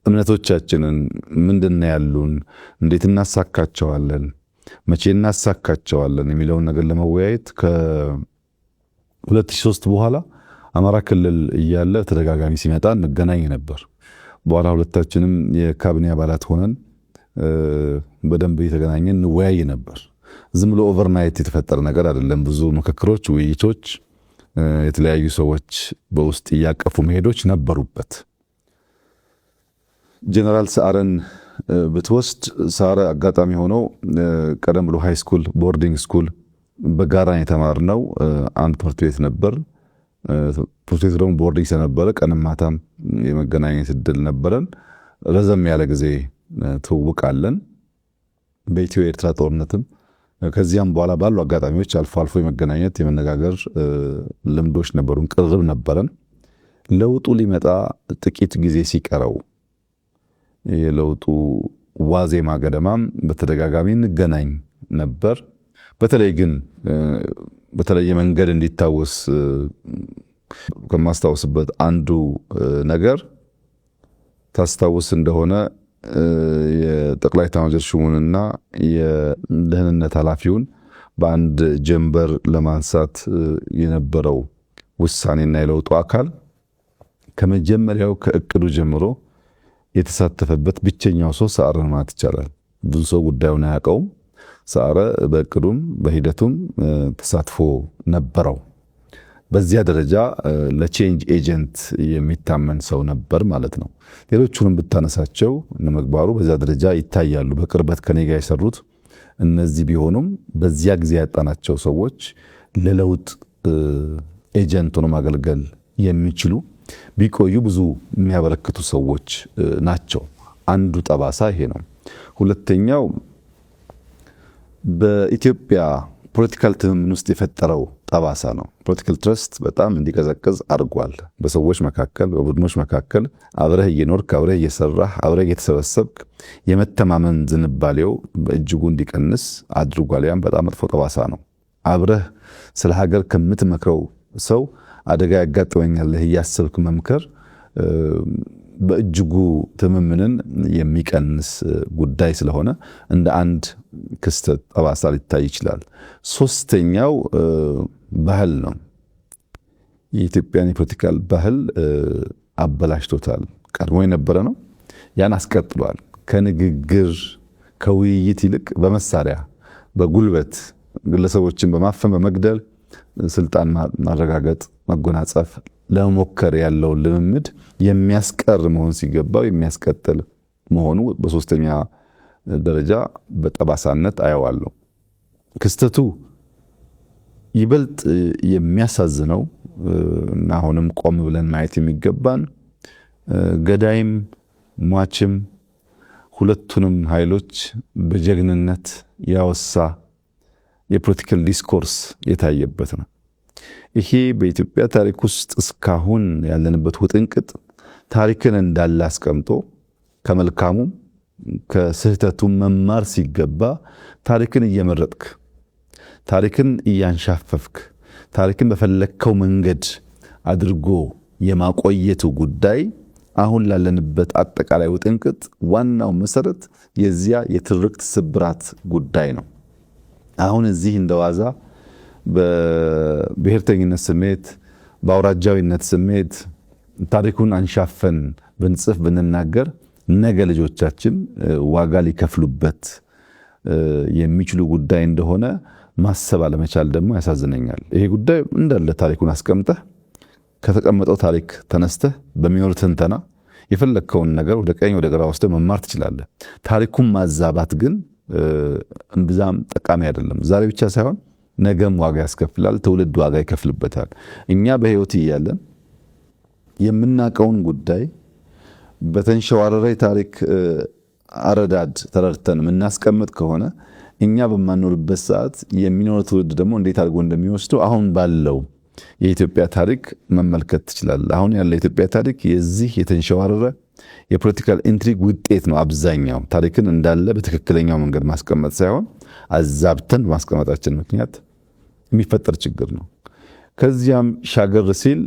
እምነቶቻችንን ምንድነው ያሉን፣ እንዴት እናሳካቸዋለን፣ መቼ እናሳካቸዋለን የሚለውን ነገር ለመወያየት ከ2003 በኋላ አማራ ክልል እያለ ተደጋጋሚ ሲመጣ እንገናኝ ነበር። በኋላ ሁለታችንም የካቢኔ አባላት ሆነን በደንብ እየተገናኘን እንወያይ ነበር። ዝም ብሎ ኦቨርናይት የተፈጠረ ነገር አይደለም። ብዙ ምክክሮች፣ ውይይቶች፣ የተለያዩ ሰዎች በውስጥ እያቀፉ መሄዶች ነበሩበት። ጀነራል ሰዓረን ብትወስድ ሰዓረ አጋጣሚ ሆነው ቀደም ብሎ ሃይ ስኩል ቦርዲንግ ስኩል በጋራ የተማርነው አንድ ትምህርት ቤት ነበር። ትምህርት ቤቱ ደግሞ ቦርዲንግ ስለነበረ ቀንም ማታም የመገናኘት እድል ነበረን። ረዘም ያለ ጊዜ ትውውቃለን። በኢትዮ ኤርትራ ጦርነትም ከዚያም በኋላ ባሉ አጋጣሚዎች አልፎ አልፎ የመገናኘት የመነጋገር ልምዶች ነበሩን፣ ቅርብ ነበረን። ለውጡ ሊመጣ ጥቂት ጊዜ ሲቀረው የለውጡ ዋዜማ ገደማም በተደጋጋሚ እንገናኝ ነበር። በተለይ ግን በተለየ መንገድ እንዲታወስ ከማስታወስበት አንዱ ነገር ታስታውስ እንደሆነ የጠቅላይ ኤታማዦር ሹሙንና የደህንነት ኃላፊውን በአንድ ጀንበር ለማንሳት የነበረው ውሳኔና የለውጡ አካል ከመጀመሪያው ከእቅዱ ጀምሮ የተሳተፈበት ብቸኛው ሰው ሰዓረ ማለት ይቻላል። ብዙ ሰው ጉዳዩን አያውቀውም። ሰዓረ በእቅዱም በሂደቱም ተሳትፎ ነበረው። በዚያ ደረጃ ለቼንጅ ኤጀንት የሚታመን ሰው ነበር ማለት ነው። ሌሎቹንም ብታነሳቸው እነ ምግባሩ በዚያ ደረጃ ይታያሉ። በቅርበት ከኔ ጋር የሰሩት እነዚህ ቢሆኑም በዚያ ጊዜ ያጣናቸው ሰዎች ለለውጥ ኤጀንት ሆኖ ማገልገል የሚችሉ ቢቆዩ ብዙ የሚያበረክቱ ሰዎች ናቸው። አንዱ ጠባሳ ይሄ ነው። ሁለተኛው በኢትዮጵያ ፖለቲካል ትምምን ውስጥ የፈጠረው ጠባሳ ነው። ፖለቲካል ትረስት በጣም እንዲቀዘቅዝ አድርጓል። በሰዎች መካከል፣ በቡድኖች መካከል አብረህ እየኖርክ አብረህ እየሰራህ አብረህ እየተሰበሰብክ የመተማመን ዝንባሌው በእጅጉ እንዲቀንስ አድርጓል። ያም በጣም መጥፎ ጠባሳ ነው። አብረህ ስለ ሀገር ከምትመክረው ሰው አደጋ ያጋጥመኛል እያሰብክ መምከር በእጅጉ ትምምንን የሚቀንስ ጉዳይ ስለሆነ እንደ አንድ ክስተት ጠባሳ ሊታይ ይችላል። ሶስተኛው ባህል ነው። የኢትዮጵያን የፖለቲካል ባህል አበላሽቶታል። ቀድሞ የነበረ ነው፣ ያን አስቀጥሏል። ከንግግር ከውይይት ይልቅ በመሳሪያ በጉልበት ግለሰቦችን በማፈን በመግደል ስልጣን ማረጋገጥ መጎናጸፍ ለመሞከር ያለውን ልምምድ የሚያስቀር መሆን ሲገባው የሚያስቀጥል መሆኑ በሶስተኛ ደረጃ በጠባሳነት አየዋለሁ። ክስተቱ ይበልጥ የሚያሳዝነው እና አሁንም ቆም ብለን ማየት የሚገባን ገዳይም ሟችም ሁለቱንም ኃይሎች በጀግንነት ያወሳ የፖለቲካል ዲስኮርስ የታየበት ነው። ይሄ በኢትዮጵያ ታሪክ ውስጥ እስካሁን ያለንበት ውጥንቅጥ ታሪክን እንዳለ አስቀምጦ ከመልካሙም ከስህተቱም መማር ሲገባ ታሪክን እየመረጥክ ታሪክን እያንሻፈፍክ ታሪክን በፈለከው መንገድ አድርጎ የማቆየቱ ጉዳይ አሁን ላለንበት አጠቃላይ ውጥንቅጥ ዋናው መሰረት የዚያ የትርክት ስብራት ጉዳይ ነው። አሁን እዚህ እንደዋዛ በብሔርተኝነት ስሜት በአውራጃዊነት ስሜት ታሪኩን አንሻፈን ብንጽፍ ብንናገር ነገ ልጆቻችን ዋጋ ሊከፍሉበት የሚችሉ ጉዳይ እንደሆነ ማሰብ አለመቻል ደግሞ ያሳዝነኛል። ይሄ ጉዳይ እንዳለ ታሪኩን አስቀምጠህ ከተቀመጠው ታሪክ ተነስተህ በሚኖር ትንተና የፈለከውን ነገር ወደ ቀኝ ወደ ግራ ወስደህ መማር ትችላለህ። ታሪኩን ማዛባት ግን እምብዛም ጠቃሚ አይደለም። ዛሬ ብቻ ሳይሆን ነገም ዋጋ ያስከፍላል። ትውልድ ዋጋ ይከፍልበታል። እኛ በህይወት እያለን የምናውቀውን ጉዳይ በተንሸዋረረ ታሪክ አረዳድ ተረድተን የምናስቀምጥ ከሆነ እኛ በማንኖርበት ሰዓት የሚኖር ትውልድ ደግሞ እንዴት አድርጎ እንደሚወስደው አሁን ባለው የኢትዮጵያ ታሪክ መመልከት ትችላለህ። አሁን ያለው የኢትዮጵያ ታሪክ የዚህ የተንሸዋረረ የፖለቲካል ኢንትሪግ ውጤት ነው። አብዛኛው ታሪክን እንዳለ በትክክለኛው መንገድ ማስቀመጥ ሳይሆን አዛብተን በማስቀመጣችን ምክንያት የሚፈጠር ችግር ነው። ከዚያም ሻገር ሲል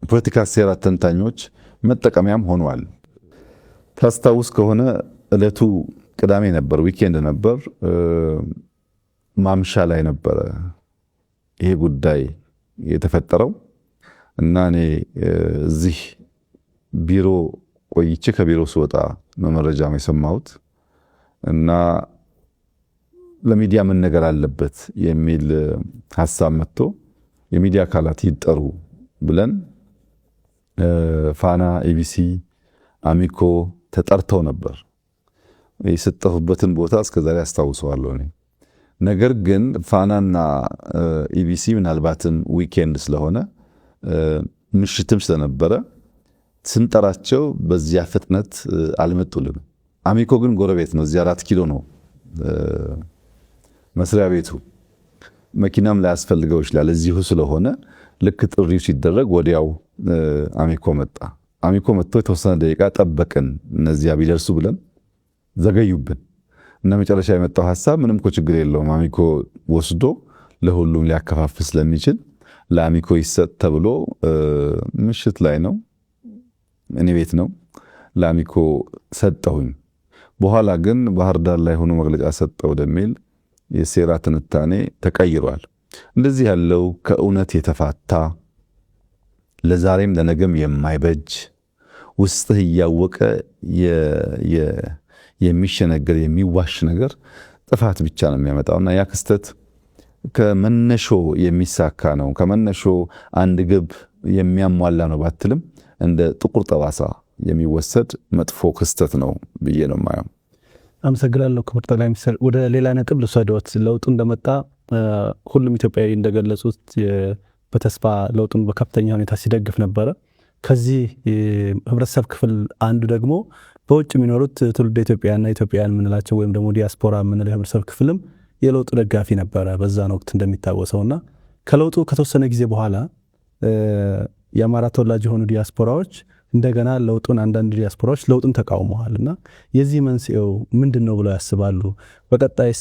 የፖለቲካ ሴራ ተንታኞች መጠቀሚያም ሆኗል። ታስታውስ ከሆነ እለቱ ቅዳሜ ነበር፣ ዊኬንድ ነበር። ማምሻ ላይ ነበረ ይሄ ጉዳይ የተፈጠረው እና እኔ እዚህ ቢሮ ቆይቼ ከቢሮ ስወጣ መረጃም የሰማሁት እና ለሚዲያ ምን ነገር አለበት የሚል ሐሳብ መጥቶ የሚዲያ አካላት ይጠሩ ብለን ፋና፣ ኢቢሲ፣ አሚኮ ተጠርተው ነበር። የሰጠሁበትን ቦታ እስከዛሬ አስታውሰዋለሁ እኔ። ነገር ግን ፋናና ኢቢሲ ምናልባትም ዊኬንድ ስለሆነ ምሽትም ስለነበረ ስንጠራቸው በዚያ ፍጥነት አልመጡልንም። አሚኮ ግን ጎረቤት ነው፣ እዚያ 4 ኪሎ ነው መስሪያ ቤቱ። መኪናም ላያስፈልገው ይችላል። እዚሁ ስለሆነ ልክ ጥሪው ሲደረግ ወዲያው አሚኮ መጣ። አሚኮ መጥቶ የተወሰነ ደቂቃ ጠበቅን እነዚያ ቢደርሱ ብለን ዘገዩብን እና መጨረሻ የመጣው ሐሳብ ምንም እኮ ችግር የለውም አሚኮ ወስዶ ለሁሉም ሊያከፋፍል ስለሚችል ለአሚኮ ይሰጥ ተብሎ ምሽት ላይ ነው እኔ ቤት ነው ለአሚኮ ሰጠሁኝ። በኋላ ግን ባህር ዳር ላይ ሆኖ መግለጫ ሰጠው ወደሚል የሴራ ትንታኔ ተቀይሯል። እንደዚህ ያለው ከእውነት የተፋታ ለዛሬም ለነገም የማይበጅ ውስጥህ እያወቀ የሚሸነገር የሚዋሽ ነገር ጥፋት ብቻ ነው የሚያመጣውና ያ ክስተት ከመነሾ የሚሳካ ነው። ከመነሾ አንድ ግብ የሚያሟላ ነው ባትልም እንደ ጥቁር ጠባሳ የሚወሰድ መጥፎ ክስተት ነው ብዬ ነው የማየው። አመሰግናለሁ ክቡር ጠቅላይ ሚኒስትር። ወደ ሌላ ነጥብ ልውሰድዎት። ለውጡ እንደመጣ ሁሉም ኢትዮጵያዊ እንደገለጹት በተስፋ ለውጡን በከፍተኛ ሁኔታ ሲደግፍ ነበረ። ከዚህ ህብረተሰብ ክፍል አንዱ ደግሞ በውጭ የሚኖሩት ትውልደ ኢትዮጵያና ኢትዮጵያውያን የምንላቸው ወይም ደግሞ ዲያስፖራ የምንለው የህብረተሰብ ክፍልም የለውጡ ደጋፊ ነበረ በዛን ወቅት እንደሚታወሰውና ከለውጡ ከተወሰነ ጊዜ በኋላ የአማራ ተወላጅ የሆኑ ዲያስፖራዎች እንደገና ለውጡን አንዳንድ ዲያስፖራዎች ለውጡን ተቃውመዋልና የዚህ መንስኤው ምንድነው ብለው ያስባሉ? በቀጣይስ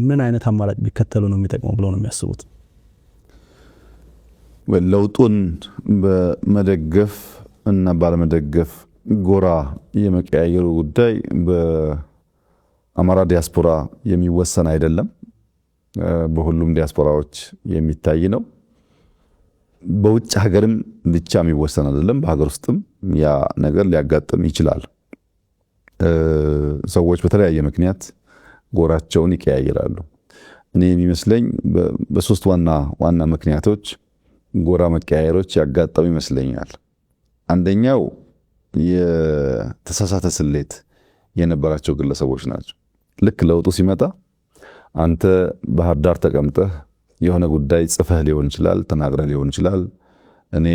ምን አይነት አማራጭ ቢከተሉ ነው የሚጠቅመው ብለው ነው የሚያስቡት? ለውጡን በመደገፍ እና ባለመደገፍ ጎራ የመቀያየሩ ጉዳይ በአማራ ዲያስፖራ የሚወሰን አይደለም። በሁሉም ዲያስፖራዎች የሚታይ ነው። በውጭ ሀገርም ብቻ የሚወሰን አይደለም። በሀገር ውስጥም ያ ነገር ሊያጋጥም ይችላል። ሰዎች በተለያየ ምክንያት ጎራቸውን ይቀያየራሉ። እኔ የሚመስለኝ በሶስት ዋና ምክንያቶች ጎራ መቀያየሮች ያጋጠሙ ይመስለኛል። አንደኛው የተሳሳተ ስሌት የነበራቸው ግለሰቦች ናቸው። ልክ ለውጡ ሲመጣ አንተ ባህር ዳር ተቀምጠህ የሆነ ጉዳይ ጽፈህ ሊሆን ይችላል፣ ተናግረህ ሊሆን ይችላል። እኔ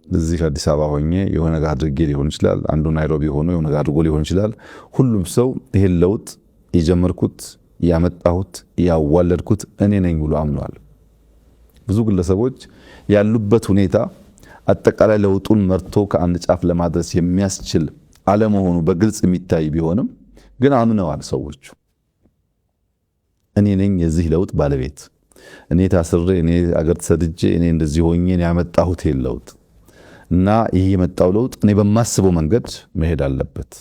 እዚህ አዲስ አበባ ሆኜ የሆነ ነገር አድርጌ ሊሆን ይችላል። አንዱ ናይሮቢ ሆኖ የሆነ ነገር አድርጎ ሊሆን ይችላል። ሁሉም ሰው ይሄን ለውጥ የጀመርኩት ያመጣሁት ያዋለድኩት እኔ ነኝ ብሎ አምኗል። ብዙ ግለሰቦች ያሉበት ሁኔታ አጠቃላይ ለውጡን መርቶ ከአንድ ጫፍ ለማድረስ የሚያስችል አለመሆኑ በግልጽ የሚታይ ቢሆንም ግን አምነዋል ሰዎቹ። እኔ ነኝ የዚህ ለውጥ ባለቤት፣ እኔ ታስሬ፣ እኔ አገር ተሰድጄ፣ እኔ እንደዚህ ሆኜ ያመጣሁት ይሄን ለውጥ እና ይሄ የመጣው ለውጥ እኔ በማስበው መንገድ መሄድ አለበት።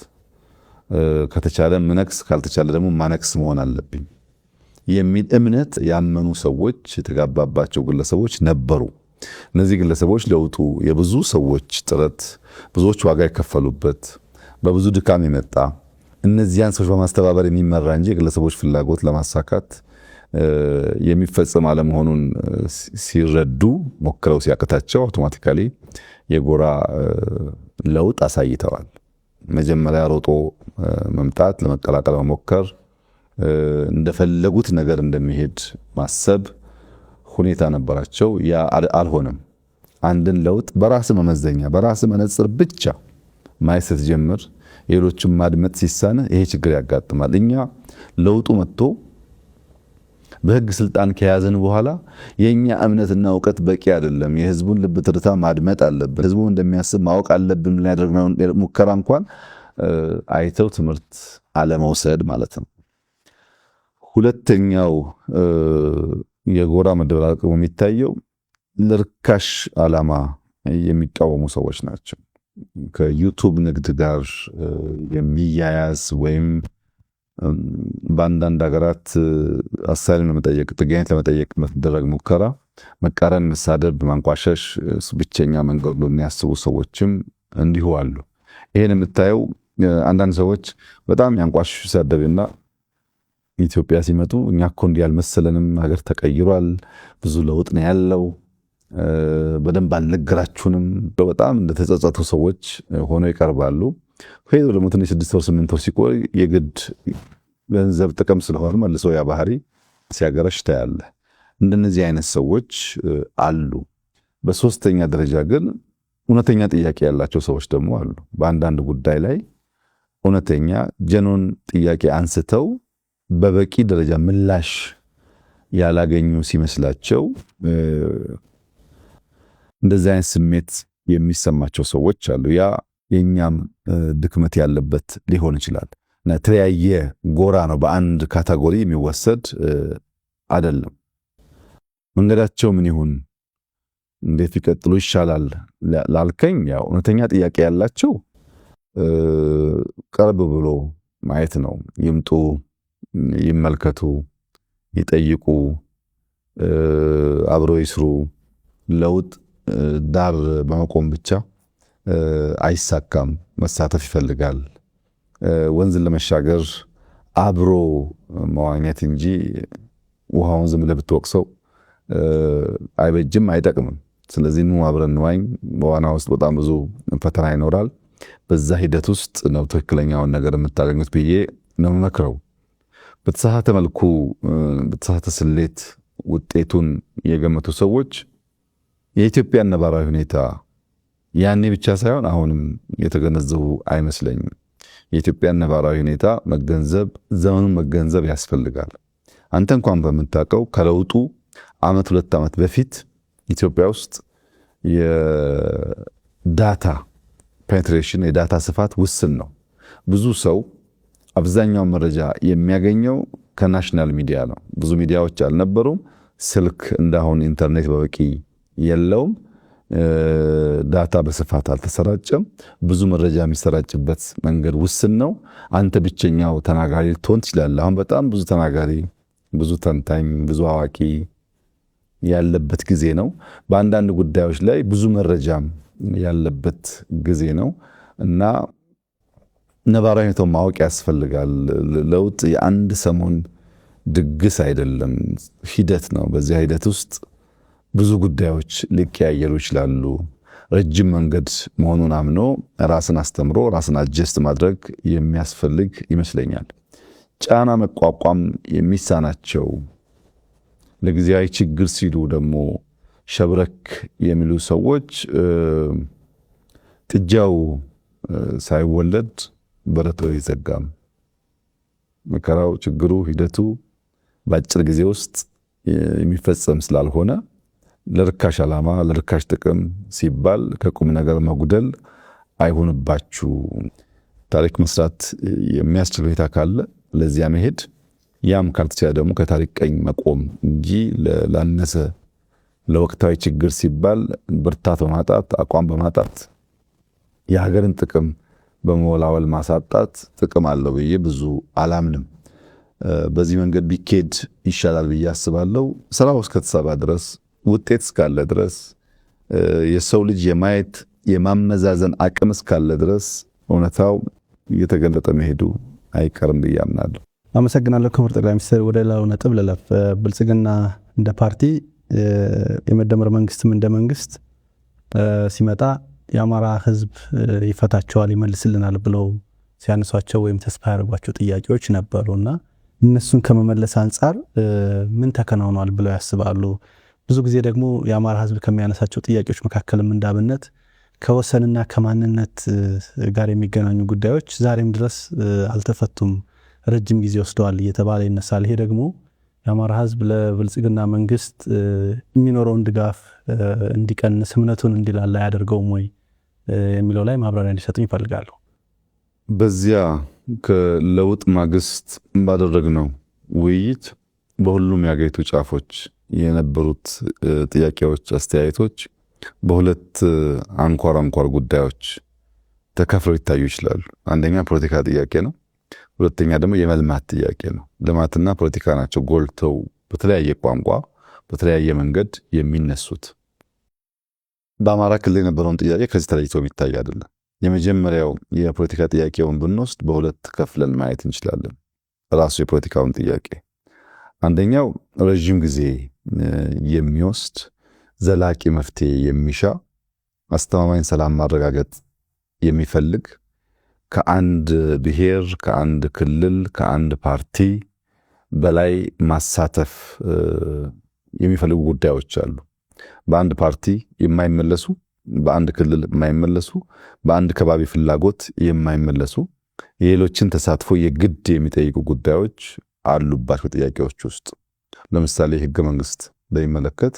ከተቻለ ምነክስ፣ ካልተቻለ ደግሞ ማነክስ መሆን አለብኝ የሚል እምነት ያመኑ ሰዎች የተጋባባቸው ግለሰቦች ነበሩ። እነዚህ ግለሰቦች ለውጡ የብዙ ሰዎች ጥረት፣ ብዙዎች ዋጋ የከፈሉበት፣ በብዙ ድካም የመጣ እነዚያን ሰዎች በማስተባበር የሚመራ እንጂ የግለሰቦች ፍላጎት ለማሳካት የሚፈጸም አለመሆኑን ሲረዱ ሞክረው ሲያቅታቸው አውቶማቲካሊ የጎራ ለውጥ አሳይተዋል። መጀመሪያ ሮጦ መምጣት፣ ለመቀላቀል መሞከር፣ እንደፈለጉት ነገር እንደሚሄድ ማሰብ ሁኔታ ነበራቸው። ያ አልሆነም። አንድን ለውጥ በራስ መመዘኛ በራስ መነጽር ብቻ ማየት ስትጀምር የሌሎችን ማድመጥ ሲሳነ ይሄ ችግር ያጋጥማል። እኛ ለውጡ መጥቶ በህግ ስልጣን ከያዘን በኋላ የኛ እምነትና እውቀት በቂ አይደለም። የህዝቡን ልብ ትርታ ማድመጥ አለብን። ህዝቡ እንደሚያስብ ማወቅ አለብን። ያደረግነው ሙከራ እንኳን አይተው ትምህርት አለመውሰድ ማለት ነው። ሁለተኛው የጎራ መደበላለቅ የሚታየው ለርካሽ ዓላማ የሚቃወሙ ሰዎች ናቸው። ከዩቱብ ንግድ ጋር የሚያያዝ ወይም በአንዳንድ ሀገራት አሳይለም ለመጠየቅ ጥገኝነት ለመጠየቅ መደረግ ሙከራ መቃረን፣ መሳደብ፣ ማንቋሸሽ ብቸኛ መንገድ ነው የሚያስቡ ሰዎችም እንዲሁ አሉ። ይሄን የምታየው አንዳንድ ሰዎች በጣም ያንቋሽሹ ሲያደብና ኢትዮጵያ ሲመጡ እኛ እኮ እንዲህ ያልመሰለንም ሀገር ተቀይሯል፣ ብዙ ለውጥ ነው ያለው፣ በደንብ አልነገራችሁንም፣ በጣም እንደተጸጸቱ ሰዎች ሆነው ይቀርባሉ። ሄዶ ደግሞ ትንሽ 6 ወር 8 ወር ሲቆይ የግድ ገንዘብ ጥቅም ስለሆነ መልሶ ያ ባህሪ ሲያገረሽ ታያለ። እንደነዚህ አይነት ሰዎች አሉ። በሶስተኛ ደረጃ ግን እውነተኛ ጥያቄ ያላቸው ሰዎች ደግሞ አሉ። በአንዳንድ ጉዳይ ላይ እውነተኛ ጀኖን ጥያቄ አንስተው በበቂ ደረጃ ምላሽ ያላገኙ ሲመስላቸው እንደዚህ አይነት ስሜት የሚሰማቸው ሰዎች አሉ። ያ የኛም ድክመት ያለበት ሊሆን ይችላል እና የተለያየ ጎራ ነው፣ በአንድ ካታጎሪ የሚወሰድ አይደለም። መንገዳቸው ምን ይሁን እንዴት ቢቀጥሉ ይሻላል ላልከኝ ያው እውነተኛ ጥያቄ ያላቸው ቀርብ ብሎ ማየት ነው። ይምጡ፣ ይመልከቱ፣ ይጠይቁ፣ አብሮ ይስሩ። ለውጥ ዳር በመቆም ብቻ አይሳካም፣ መሳተፍ ይፈልጋል። ወንዝን ለመሻገር አብሮ መዋኘት እንጂ ውሃውን ዝም ብለህ ብትወቅሰው አይበጅም፣ አይጠቅምም። ስለዚህ ኑ አብረን እንዋኝ። በዋና ውስጥ በጣም ብዙ ፈተና ይኖራል። በዛ ሂደት ውስጥ ነው ትክክለኛውን ነገር የምታገኙት ብዬ ነው መክረው። በተሳሳተ መልኩ በተሳሳተ ስሌት ውጤቱን የገመቱ ሰዎች የኢትዮጵያ ነባራዊ ሁኔታ ያኔ ብቻ ሳይሆን አሁንም የተገነዘቡ አይመስለኝም። የኢትዮጵያ ነባራዊ ሁኔታ መገንዘብ፣ ዘመኑን መገንዘብ ያስፈልጋል። አንተ እንኳን በምታውቀው ከለውጡ ዓመት 2 ዓመት በፊት ኢትዮጵያ ውስጥ የዳታ ፔኔትሬሽን የዳታ ስፋት ውስን ነው። ብዙ ሰው አብዛኛው መረጃ የሚያገኘው ከናሽናል ሚዲያ ነው። ብዙ ሚዲያዎች አልነበሩም። ስልክ እንዳሁን ኢንተርኔት በበቂ የለውም። ዳታ በስፋት አልተሰራጨም። ብዙ መረጃ የሚሰራጭበት መንገድ ውስን ነው። አንተ ብቸኛው ተናጋሪ ልትሆን ትችላለህ። አሁን በጣም ብዙ ተናጋሪ፣ ብዙ ተንታኝ፣ ብዙ አዋቂ ያለበት ጊዜ ነው። በአንዳንድ ጉዳዮች ላይ ብዙ መረጃም ያለበት ጊዜ ነው እና ነባራዊ ሁኔታው ማወቅ ያስፈልጋል። ለውጥ የአንድ ሰሞን ድግስ አይደለም፣ ሂደት ነው። በዚያ ሂደት ውስጥ ብዙ ጉዳዮች ሊቀያየሩ ይችላሉ። ረጅም መንገድ መሆኑን አምኖ ራስን አስተምሮ ራስን አጀስት ማድረግ የሚያስፈልግ ይመስለኛል። ጫና መቋቋም የሚሳናቸው ለጊዜያዊ ችግር ሲሉ ደግሞ ሸብረክ የሚሉ ሰዎች ጥጃው ሳይወለድ በረቶ ይዘጋም። መከራው፣ ችግሩ፣ ሂደቱ በአጭር ጊዜ ውስጥ የሚፈጸም ስላልሆነ ለርካሽ ዓላማ ለርካሽ ጥቅም ሲባል ከቁም ነገር መጉደል አይሆንባችሁ። ታሪክ መስራት የሚያስችል ሁኔታ ካለ ለዚያ መሄድ፣ ያም ካልተቻለ ደግሞ ከታሪክ ቀኝ መቆም እንጂ ላነሰ ለወቅታዊ ችግር ሲባል ብርታት በማጣት አቋም በማጣት የሀገርን ጥቅም በመወላወል ማሳጣት ጥቅም አለው ብዬ ብዙ አላምንም። በዚህ መንገድ ቢኬድ ይሻላል ብዬ አስባለሁ። ስራው እስከተሰራ ድረስ ውጤት እስካለ ድረስ የሰው ልጅ የማየት የማመዛዘን አቅም እስካለ ድረስ እውነታው እየተገለጠ መሄዱ አይቀርም ብዬ አምናለሁ። አመሰግናለሁ ክቡር ጠቅላይ ሚኒስትር። ወደ ሌላው ነጥብ ልለፍ። ብልጽግና እንደ ፓርቲ የመደመር መንግስትም እንደ መንግስት ሲመጣ የአማራ ህዝብ ይፈታቸዋል ይመልስልናል ብለው ሲያነሷቸው ወይም ተስፋ ያደርጓቸው ጥያቄዎች ነበሩና እነሱን ከመመለስ አንጻር ምን ተከናውኗል ብለው ያስባሉ? ብዙ ጊዜ ደግሞ የአማራ ህዝብ ከሚያነሳቸው ጥያቄዎች መካከልም እንዳብነት ከወሰንና ከማንነት ጋር የሚገናኙ ጉዳዮች ዛሬም ድረስ አልተፈቱም፣ ረጅም ጊዜ ወስደዋል እየተባለ ይነሳል። ይሄ ደግሞ የአማራ ህዝብ ለብልጽግና መንግስት የሚኖረውን ድጋፍ እንዲቀንስ እምነቱን እንዲላላ ያደርገውም ወይ የሚለው ላይ ማብራሪያ እንዲሰጡኝ ይፈልጋሉ። በዚያ ከለውጥ ማግስት ባደረግነው ውይይት በሁሉም የአገሪቱ ጫፎች የነበሩት ጥያቄዎች፣ አስተያየቶች በሁለት አንኳር ጉዳዮች ተከፍለው ይታዩ ይችላሉ። አንደኛ ፖለቲካ ጥያቄ ነው። ሁለተኛ ደግሞ የመልማት ጥያቄ ነው። ልማትና ፖለቲካ ናቸው ጎልተው በተለያየ ቋንቋ በተለያየ መንገድ የሚነሱት። በአማራ ክልል የነበረውን ጥያቄ ከዚህ ተለይቶ የሚታይ አይደለም። የመጀመሪያው የፖለቲካ ጥያቄውን ብንወስድ በሁለት ከፍለን ማየት እንችላለን። ራሱ የፖለቲካውን ጥያቄ አንደኛው ረጅም ጊዜ የሚወስድ ዘላቂ መፍትሄ የሚሻ አስተማማኝ ሰላም ማረጋገጥ የሚፈልግ ከአንድ ብሔር፣ ከአንድ ክልል፣ ከአንድ ፓርቲ በላይ ማሳተፍ የሚፈልጉ ጉዳዮች አሉ። በአንድ ፓርቲ የማይመለሱ፣ በአንድ ክልል የማይመለሱ፣ በአንድ ከባቢ ፍላጎት የማይመለሱ የሌሎችን ተሳትፎ የግድ የሚጠይቁ ጉዳዮች አሉባቸው ጥያቄዎች ውስጥ። ለምሳሌ ህገ መንግስት በሚመለከት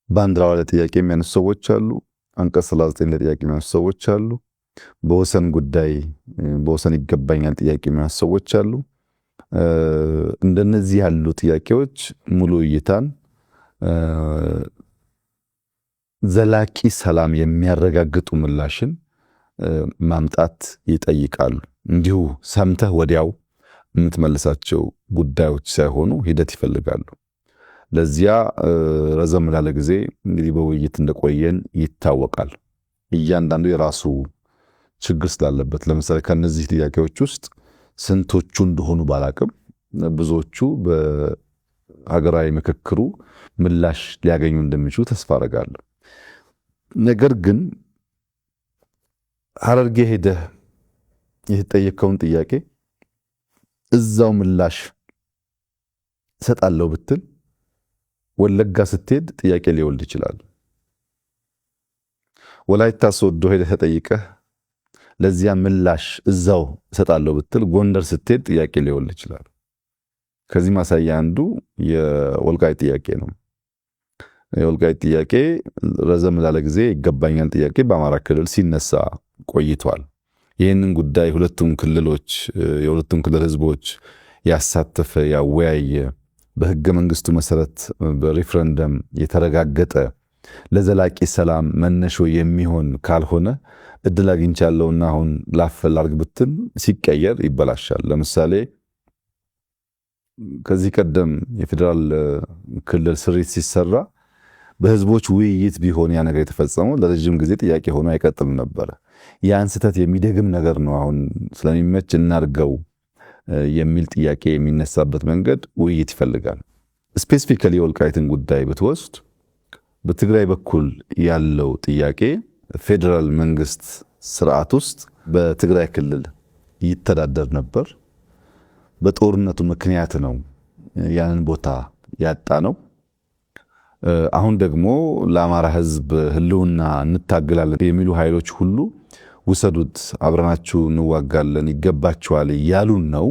ባንዲራው ላይ ጥያቄ የሚያነሱ ሰዎች አሉ። አንቀጽ 39 ላይ ጥያቄ የሚያነሱ ሰዎች አሉ። በወሰን ጉዳይ በወሰን ይገባኛል ጥያቄ የሚያነሱ ሰዎች አሉ። እንደነዚህ ያሉ ጥያቄዎች ሙሉ እይታን ዘላቂ ሰላም የሚያረጋግጡ ምላሽን ማምጣት ይጠይቃሉ። እንዲሁ ሰምተህ ወዲያው የምትመልሳቸው ጉዳዮች ሳይሆኑ ሂደት ይፈልጋሉ። ለዚያ ረዘም ላለ ጊዜ እንግዲህ በውይይት እንደቆየን ይታወቃል። እያንዳንዱ የራሱ ችግር ስላለበት ለምሳሌ ከነዚህ ጥያቄዎች ውስጥ ስንቶቹ እንደሆኑ ባላቅም ብዙዎቹ በሀገራዊ ምክክሩ ምላሽ ሊያገኙ እንደሚችሉ ተስፋ አደርጋለሁ። ነገር ግን ሐረርጌ ሄደህ የተጠየቀውን ጥያቄ እዛው ምላሽ እሰጣለሁ ብትል ወለጋ ስትሄድ ጥያቄ ሊወልድ ይችላል። ወላይታ ሶዶ ሄደህ ተጠይቀህ ለዚያ ምላሽ እዛው እሰጣለሁ ብትል ጎንደር ስትሄድ ጥያቄ ሊወልድ ይችላል። ከዚህ ማሳያ አንዱ የወልቃይት ጥያቄ ነው። የወልቃይት ጥያቄ ረዘም ላለ ጊዜ ይገባኛል ጥያቄ በአማራ ክልል ሲነሳ ቆይቷል። ይህንን ጉዳይ የሁለቱም ክልል ህዝቦች ያሳተፈ ያወያየ በህገ መንግስቱ መሰረት በሪፍረንደም የተረጋገጠ ለዘላቂ ሰላም መነሾ የሚሆን ካልሆነ እድል አግኝቻለሁና አሁን ላፈል አርግ ብትል ሲቀየር ይበላሻል። ለምሳሌ ከዚህ ቀደም የፌዴራል ክልል ስሪት ሲሰራ በህዝቦች ውይይት ቢሆን ያ ነገር የተፈጸመው ለረጅም ጊዜ ጥያቄ ሆኖ አይቀጥልም ነበር። ያን ስህተት የሚደግም ነገር ነው። አሁን ስለሚመች እናርገው የሚል ጥያቄ የሚነሳበት መንገድ ውይይት ይፈልጋል። ስፔሲፊካሊ የወልቃይትን ጉዳይ ብትወስድ በትግራይ በኩል ያለው ጥያቄ ፌዴራል መንግስት ስርዓት ውስጥ በትግራይ ክልል ይተዳደር ነበር። በጦርነቱ ምክንያት ነው ያንን ቦታ ያጣ ነው። አሁን ደግሞ ለአማራ ህዝብ ህልውና እንታገላለን የሚሉ ኃይሎች ሁሉ ውሰዱት፣ አብረናችሁ እንዋጋለን፣ ይገባችኋል ያሉን ነው።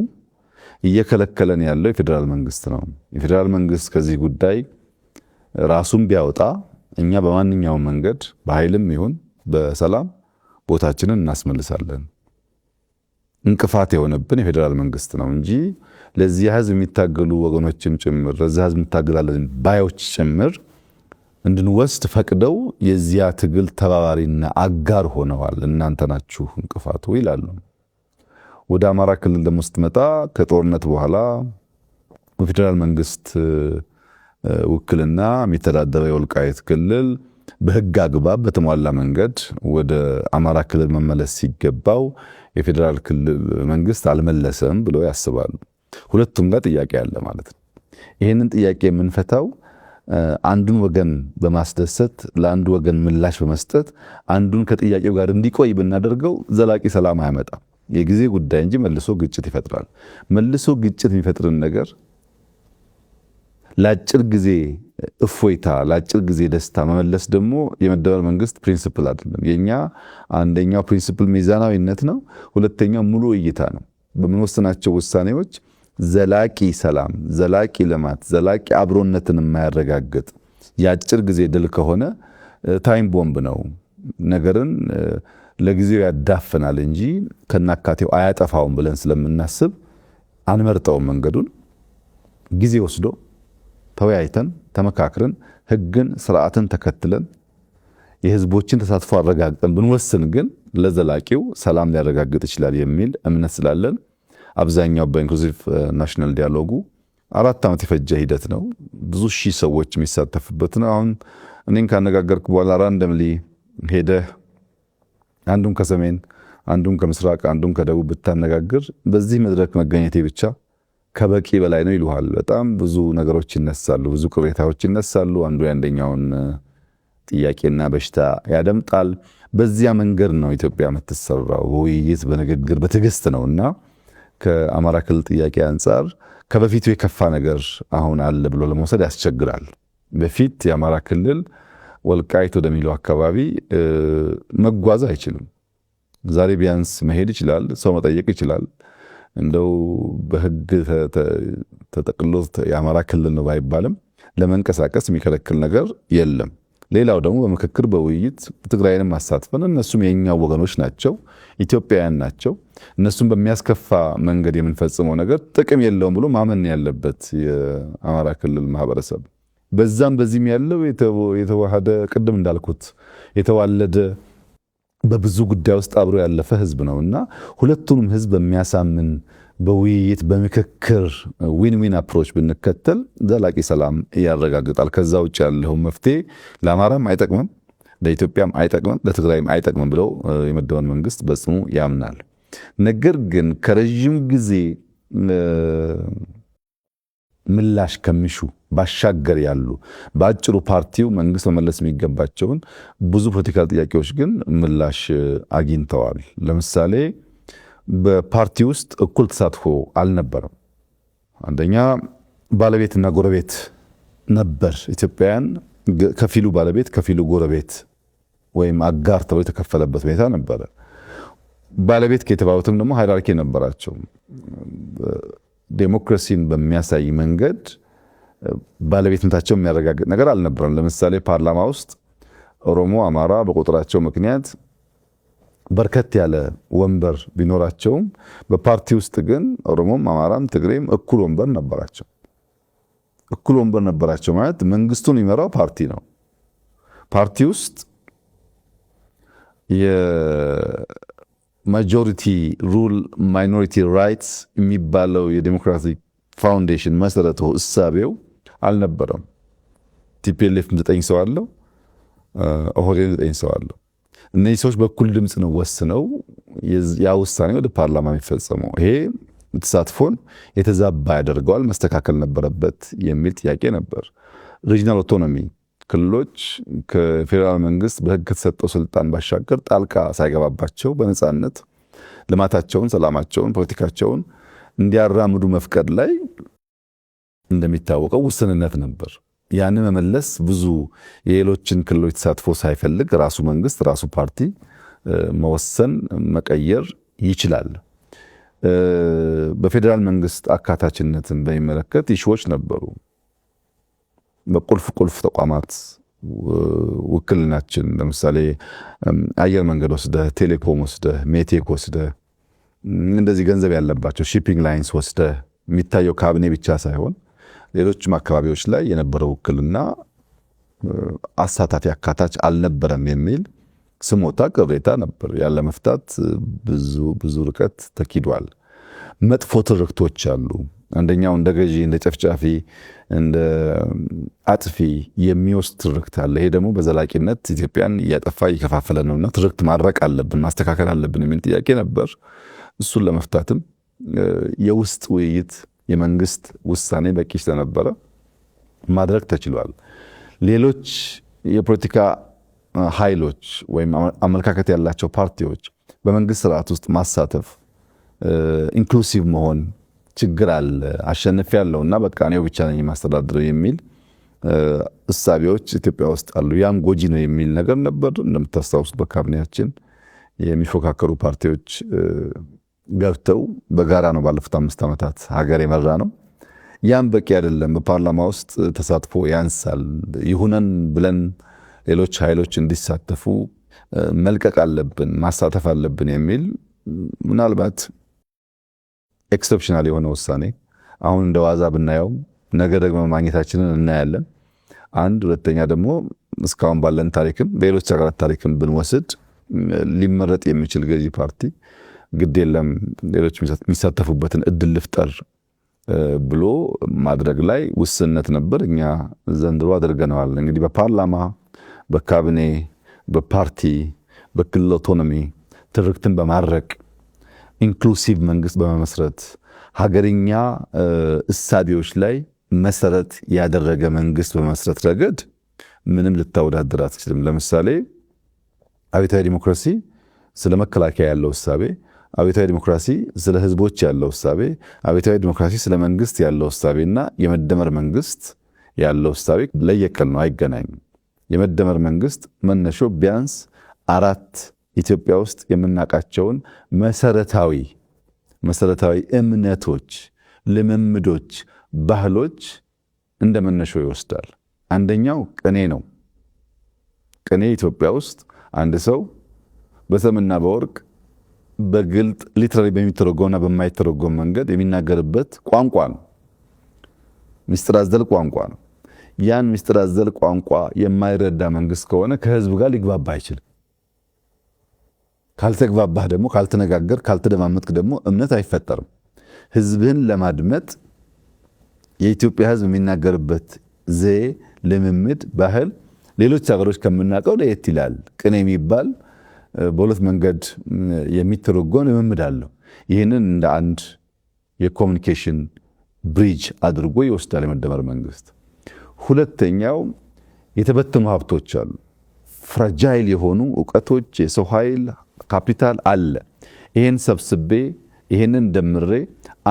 እየከለከለን ያለው የፌዴራል መንግስት ነው። የፌዴራል መንግስት ከዚህ ጉዳይ ራሱን ቢያወጣ እኛ በማንኛውም መንገድ በኃይልም ይሁን በሰላም ቦታችንን እናስመልሳለን። እንቅፋት የሆነብን የፌዴራል መንግስት ነው እንጂ ለዚህ ህዝብ የሚታገሉ ወገኖችም ጭምር ለዚህ ህዝብ እንታገላለን ባዮች ጭምር እንድንወስድ ፈቅደው የዚያ ትግል ተባባሪና አጋር ሆነዋል። እናንተ ናችሁ እንቅፋቱ ይላሉ። ወደ አማራ ክልል ደግሞ ስትመጣ ከጦርነት በኋላ በፌዴራል መንግስት ውክልና የሚተዳደረው የወልቃይት ክልል በህግ አግባብ በተሟላ መንገድ ወደ አማራ ክልል መመለስ ሲገባው የፌዴራል ክልል መንግስት አልመለሰም ብለው ያስባሉ። ሁለቱም ጋር ጥያቄ አለ ማለት ነው። ይህንን ጥያቄ የምንፈታው አንዱን ወገን በማስደሰት ለአንዱ ወገን ምላሽ በመስጠት አንዱን ከጥያቄው ጋር እንዲቆይ ብናደርገው ዘላቂ ሰላም አያመጣም። የጊዜ ጉዳይ እንጂ መልሶ ግጭት ይፈጥራል። መልሶ ግጭት የሚፈጥርን ነገር ለአጭር ጊዜ እፎይታ ለአጭር ጊዜ ደስታ መመለስ ደግሞ የመደመር መንግስት ፕሪንሲፕል አይደለም። የኛ አንደኛው ፕሪንሲፕል ሚዛናዊነት ነው። ሁለተኛው ሙሉ እይታ ነው። በምንወስናቸው ውሳኔዎች ዘላቂ ሰላም፣ ዘላቂ ልማት፣ ዘላቂ አብሮነትን የማያረጋግጥ የአጭር ጊዜ ድል ከሆነ ታይም ቦምብ ነው። ነገርን ለጊዜው ያዳፍናል እንጂ ከናካቴው አያጠፋውም ብለን ስለምናስብ አንመርጠውም። መንገዱን ጊዜ ወስዶ ተወያይተን ተመካክረን ህግን ስርዓትን ተከትለን የህዝቦችን ተሳትፎ አረጋግጠን ብንወስን ግን ለዘላቂው ሰላም ሊያረጋግጥ ይችላል የሚል እምነት ስላለን አብዛኛው በኢንክሉሲቭ ናሽናል ዲያሎጉ 4 ዓመት የፈጀ ሂደት ነው። ብዙ ሺህ ሰዎች የሚሳተፉበት ነው። አሁን እኔን ካነጋገርኩ በኋላ ራንደምሊ ሄደህ አንዱን ከሰሜን አንዱን ከምስራቅ አንዱን ከደቡብ ብታነጋግር በዚህ መድረክ መገኘቴ ብቻ ከበቂ በላይ ነው ይሉሃል። በጣም ብዙ ነገሮች ይነሳሉ፣ ብዙ ቅሬታዎች ይነሳሉ። አንዱ የአንደኛውን ጥያቄና በሽታ ያደምጣል። በዚያ መንገድ ነው ኢትዮጵያ የምትሰራው፣ በውይይት በንግግር በትዕግስት ነውና ከአማራ ክልል ጥያቄ አንጻር ከበፊቱ የከፋ ነገር አሁን አለ ብሎ ለመውሰድ ያስቸግራል። በፊት የአማራ ክልል ወልቃይት ወደሚለው አካባቢ መጓዝ አይችልም። ዛሬ ቢያንስ መሄድ ይችላል፣ ሰው መጠየቅ ይችላል። እንደው በህግ ተጠቅሎ የአማራ ክልል ነው ባይባልም ለመንቀሳቀስ የሚከለክል ነገር የለም። ሌላው ደግሞ በምክክር በውይይት ትግራይንም አሳትፈን እነሱም የኛ ወገኖች ናቸው፣ ኢትዮጵያውያን ናቸው፣ እነሱም በሚያስከፋ መንገድ የምንፈጽመው ነገር ጥቅም የለውም ብሎ ማመን ያለበት የአማራ ክልል ማህበረሰብ በዛም በዚህም ያለው የተዋሃደ ቅድም እንዳልኩት የተዋለደ በብዙ ጉዳይ ውስጥ አብሮ ያለፈ ህዝብ ነውና ሁለቱንም ህዝብ በሚያሳምን በውይይት በምክክር ዊን ዊን አፕሮች ብንከተል ዘላቂ ሰላም ያረጋግጣል። ከዛ ውጭ ያለው መፍትሄ ለአማራም አይጠቅምም፣ ለኢትዮጵያም አይጠቅምም፣ ለትግራይም አይጠቅምም ብለው የመደበን መንግስት በጽኑ ያምናል። ነገር ግን ከረጅም ጊዜ ምላሽ ከሚሹ ባሻገር ያሉ በአጭሩ ፓርቲው መንግስት መመለስ የሚገባቸውን ብዙ ፖለቲካል ጥያቄዎች ግን ምላሽ አግኝተዋል። ለምሳሌ በፓርቲ ውስጥ እኩል ተሳትፎ አልነበረም። አንደኛ ባለቤትና ጎረቤት ነበር። ኢትዮጵያውያን ከፊሉ ባለቤት ከፊሉ ጎረቤት ወይም አጋር ተብሎ የተከፈለበት ሁኔታ ነበረ። ባለቤት ከተባሉትም ደግሞ ሃይራርኪ ነበራቸው። ዴሞክራሲን በሚያሳይ መንገድ ባለቤትነታቸው የሚያረጋግጥ ነገር አልነበረም። ለምሳሌ ፓርላማ ውስጥ ኦሮሞ፣ አማራ በቁጥራቸው ምክንያት በርከት ያለ ወንበር ቢኖራቸውም በፓርቲ ውስጥ ግን ኦሮሞም፣ አማራም፣ ትግሬም እኩል ወንበር ነበራቸው። እኩል ወንበር ነበራቸው ማለት መንግስቱን የሚመራው ፓርቲ ነው። ፓርቲ ውስጥ ማጆሪቲ ሩል ማይኖሪቲ ራይትስ የሚባለው የዲሞክራቲክ ፋውንዴሽን መሰረቱ እሳቤው አልነበረም። ቲፒኤልኤፍ 9 ሰው አለው፣ ኦህዴድ 9 ሰው አለው። እነዚህ ሰዎች በኩል ድምፅ ነው ወስነው ያ ውሳኔ ወደ ፓርላማ የሚፈጸመው። ይሄ ተሳትፎን የተዛባ ያደርገዋል፣ መስተካከል ነበረበት የሚል ጥያቄ ነበር። ሪጂናል ኦቶኖሚ ክልሎች ከፌዴራል መንግስት በህግ ከተሰጠው ስልጣን ባሻገር ጣልቃ ሳይገባባቸው በነፃነት ልማታቸውን፣ ሰላማቸውን፣ ፖለቲካቸውን እንዲያራምዱ መፍቀድ ላይ እንደሚታወቀው ውስንነት ነበር። ያን መመለስ ብዙ የሌሎችን ክልሎች ተሳትፎ ሳይፈልግ ራሱ መንግስት ራሱ ፓርቲ መወሰን መቀየር ይችላል። በፌዴራል መንግስት አካታችነትን በሚመለከት ኢሹዎች ነበሩ። በቁልፍ ቁልፍ ተቋማት ውክልናችን ለምሳሌ አየር መንገድ ወስደህ፣ ቴሌኮም ወስደህ፣ ሜቴክ ወስደህ እንደዚህ ገንዘብ ያለባቸው ሺፒንግ ላይንስ ወስደህ የሚታየው ካቢኔ ብቻ ሳይሆን ሌሎችም አካባቢዎች ላይ የነበረው ውክልና አሳታፊ አካታች አልነበረም የሚል ስሞታ ቅሬታ ነበር። ያለ መፍታት ብዙ ርቀት ተኪዷል። መጥፎ ትርክቶች አሉ። አንደኛው እንደ ገዢ፣ እንደ ጨፍጫፊ፣ እንደ አጥፊ የሚወስድ ትርክት አለ። ይሄ ደግሞ በዘላቂነት ኢትዮጵያን እያጠፋ እየከፋፈለ ነውና ትርክት ማድረቅ አለብን፣ ማስተካከል አለብን የሚል ጥያቄ ነበር። እሱን ለመፍታትም የውስጥ ውይይት የመንግስት ውሳኔ በቂ ስለነበረ ማድረግ ተችሏል። ሌሎች የፖለቲካ ኃይሎች ወይም አመለካከት ያላቸው ፓርቲዎች በመንግስት ስርዓት ውስጥ ማሳተፍ ኢንክሉሲቭ መሆን ችግር አለ፣ አሸንፍ ያለውና በቃ እኔው ብቻ ነኝ የማስተዳድረው የሚል እሳቤዎች ኢትዮጵያ ውስጥ አሉ። ያም ጎጂ ነው የሚል ነገር ነበር። እንደምታስታውሱት በካቢኔያችን የሚፎካከሩ ፓርቲዎች ገብተው በጋራ ነው ባለፉት 5 ዓመታት ሀገር የመራ ነው። ያም በቂ አይደለም። በፓርላማ ውስጥ ተሳትፎ ያንሳል። ይሁነን ብለን ሌሎች ኃይሎች እንዲሳተፉ መልቀቅ አለብን፣ ማሳተፍ አለብን የሚል ምናልባት ኤክሰፕሽናል የሆነ ውሳኔ አሁን እንደ ዋዛ ብናየው ነገ ደግሞ ማግኘታችንን እናያለን። አንድ ሁለተኛ ደግሞ እስካሁን ባለን ታሪክም በሌሎች ሀገራት ታሪክም ብንወስድ ሊመረጥ የሚችል ገዢ ፓርቲ ግድ የለም ሌሎች የሚሳተፉበትን እድል ልፍጠር ብሎ ማድረግ ላይ ውስንነት ነበር። እኛ ዘንድሮ አድርገነዋል። እንግዲህ በፓርላማ፣ በካቢኔ፣ በፓርቲ፣ በክልል ኦቶኖሚ ትርክትን በማድረቅ ኢንክሉሲቭ መንግስት በመመስረት ሀገርኛ እሳቤዎች ላይ መሰረት ያደረገ መንግስት በመመስረት ረገድ ምንም ልታወዳድር አትችልም። ለምሳሌ አብዮታዊ ዲሞክራሲ ስለ መከላከያ ያለው እሳቤ፣ አብዮታዊ ዲሞክራሲ ስለ ህዝቦች ያለው እሳቤ፣ አብዮታዊ ዲሞክራሲ ስለ መንግስት ያለው እሳቤና የመደመር መንግስት ያለው እሳቤ ለየቅል ነው፣ አይገናኝም። የመደመር መንግስት መነሾ ቢያንስ 4 ኢትዮጵያ ውስጥ የምናውቃቸውን መሰረታዊ እምነቶች፣ ልምምዶች፣ ባህሎች እንደ መነሾ ይወስዳል። አንደኛው ቅኔ ነው። ቅኔ ኢትዮጵያ ውስጥ አንድ ሰው በሰምና በወርቅ በግልጥ ሊትራሊ በሚተረጎምና በማይተረጎም መንገድ የሚናገርበት ቋንቋ ነው። ምስጢር አዘል ቋንቋ ነው። ያን ምስጢር አዘል ቋንቋ የማይረዳ መንግስት ከሆነ ከህዝብ ጋር ሊግባባ አይችልም። ካልተግባባህ ደግሞ ካልተነጋገር ካልተደማመጥክ ደግሞ እምነት አይፈጠርም። ህዝብህን ለማድመጥ የኢትዮጵያ ህዝብ የሚናገርበት ዘዬ፣ ልምምድ፣ ባህል ሌሎች ሀገሮች ከምናውቀው ለየት ይላል። ቅኔ የሚባል በሁለት መንገድ የሚተረጎም ልምምድ አለው። ይህንን እንደ አንድ የኮሚኒኬሽን ብሪጅ አድርጎ ይወስዳል የመደመር መንግስት። ሁለተኛው የተበተኑ ሀብቶች አሉ። ፍራጃይል የሆኑ እውቀቶች፣ የሰው ኃይል ካፒታል አለ። ይህን ሰብስቤ ይህንን ደምሬ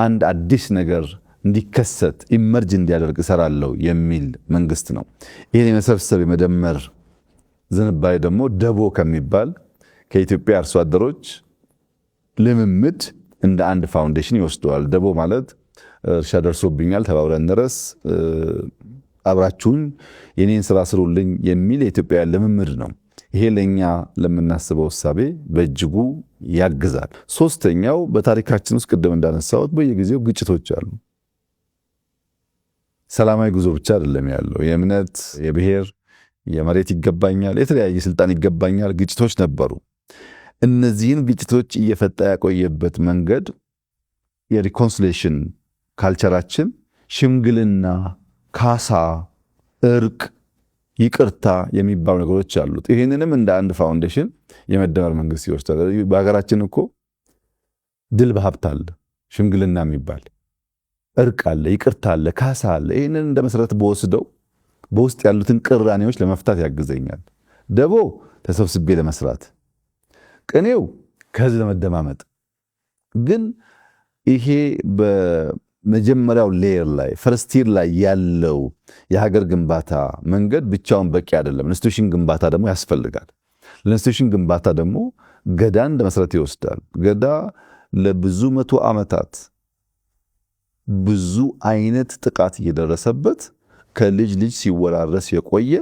አንድ አዲስ ነገር እንዲከሰት ኢመርጅ እንዲያደርግ እሰራለሁ የሚል መንግስት ነው። ይህን የመሰብሰብ የመደመር ዝንባሌ ደግሞ ደቦ ከሚባል ከኢትዮጵያ አርሶ አደሮች ልምምድ እንደ አንድ ፋውንዴሽን ይወስደዋል። ደቦ ማለት እርሻ ደርሶብኛል ተባብረን ድረስ አብራችሁን የኔን ስራ ስሩልኝ የሚል የኢትዮጵያ ልምምድ ነው። ይሄ ለኛ ለምናስበው እሳቤ በእጅጉ ያግዛል። ሶስተኛው በታሪካችን ውስጥ ቅድም እንዳነሳሁት በየጊዜው ግጭቶች አሉ። ሰላማዊ ጉዞ ብቻ አይደለም ያለው። የእምነት፣ የብሔር፣ የመሬት ይገባኛል፣ የተለያየ ስልጣን ይገባኛል ግጭቶች ነበሩ። እነዚህን ግጭቶች እየፈታ ያቆየበት መንገድ የሪኮንሲሌሽን ካልቸራችን ሽምግልና፣ ካሳ፣ እርቅ፣ ይቅርታ የሚባሉ ነገሮች አሉት። ይህንንም እንደ አንድ ፋውንዴሽን የመደመር መንግስት ይወስዳል። በሀገራችን እኮ ድል በሀብት አለ፣ ሽምግልና የሚባል እርቅ አለ፣ ይቅርታ አለ፣ ካሳ አለ። ይህንን እንደ መሰረት በወስደው በውስጥ ያሉትን ቅራኔዎች ለመፍታት ያግዘኛል። ደቦ ተሰብስቤ ለመስራት፣ ቅኔው ከህዝብ ለመደማመጥ። ግን ይሄ በመጀመሪያው ሌየር ላይ ፈርስቲር ላይ ያለው የሀገር ግንባታ መንገድ ብቻውን በቂ አይደለም። ኢንስቲትዩሽን ግንባታ ደግሞ ያስፈልጋል። ለኢንስቲትዩሽን ግንባታ ደግሞ ገዳን እንደ መሰረት ይወስዳል። ገዳ ለብዙ መቶ ዓመታት ብዙ አይነት ጥቃት እየደረሰበት ከልጅ ልጅ ሲወራረስ የቆየ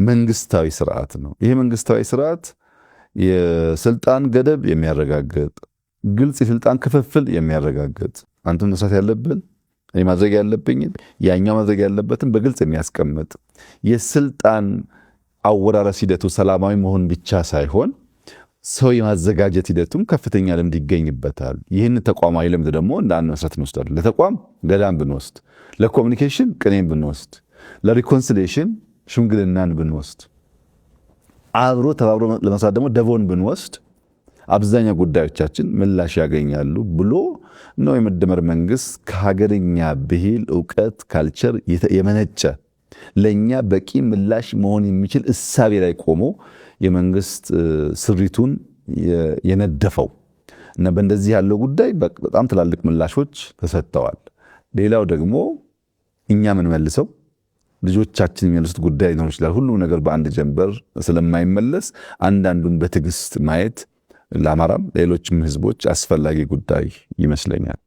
መንግስታዊ ስርዓት ነው። ይሄ መንግስታዊ ስርዓት የስልጣን ገደብ የሚያረጋግጥ፣ ግልጽ የስልጣን ክፍፍል የሚያረጋግጥ፣ አንተም መስራት ያለብን እኔ ማድረግ ያለብኝ ያኛው ማድረግ ያለበትን በግልጽ የሚያስቀምጥ፣ የስልጣን አወራረስ ሂደቱ ሰላማዊ መሆን ብቻ ሳይሆን ሰው የማዘጋጀት ሂደቱም ከፍተኛ ልምድ ይገኝበታል። ይህን ተቋማዊ ልምድ ደግሞ እንደ አንድ መሰረት እንወስዳለን። ለተቋም ገዳን ብንወስድ፣ ለኮሚኒኬሽን ቅኔን ብንወስድ፣ ለሪኮንሲሌሽን ሽምግልናን ብንወስድ፣ አብሮ ተባብሮ ለመስራት ደግሞ ደቦን ብንወስድ አብዛኛው ጉዳዮቻችን ምላሽ ያገኛሉ ብሎ ነው የመደመር መንግስት ከሀገርኛ ብሂል፣ እውቀት፣ ካልቸር የመነጨ ለኛ በቂ ምላሽ መሆን የሚችል እሳቤ ላይ ቆሞ የመንግስት ስሪቱን የነደፈው እና በእንደዚህ ያለው ጉዳይ በጣም ትላልቅ ምላሾች ተሰጥተዋል። ሌላው ደግሞ እኛ ምን መልሰው ልጆቻችን የሚመልሱት ጉዳይ ሊኖር ይችላል። ሁሉም ነገር በአንድ ጀንበር ስለማይመለስ አንዳንዱን በትዕግስት ማየት ለአማራም ሌሎችም ህዝቦች አስፈላጊ ጉዳይ ይመስለኛል።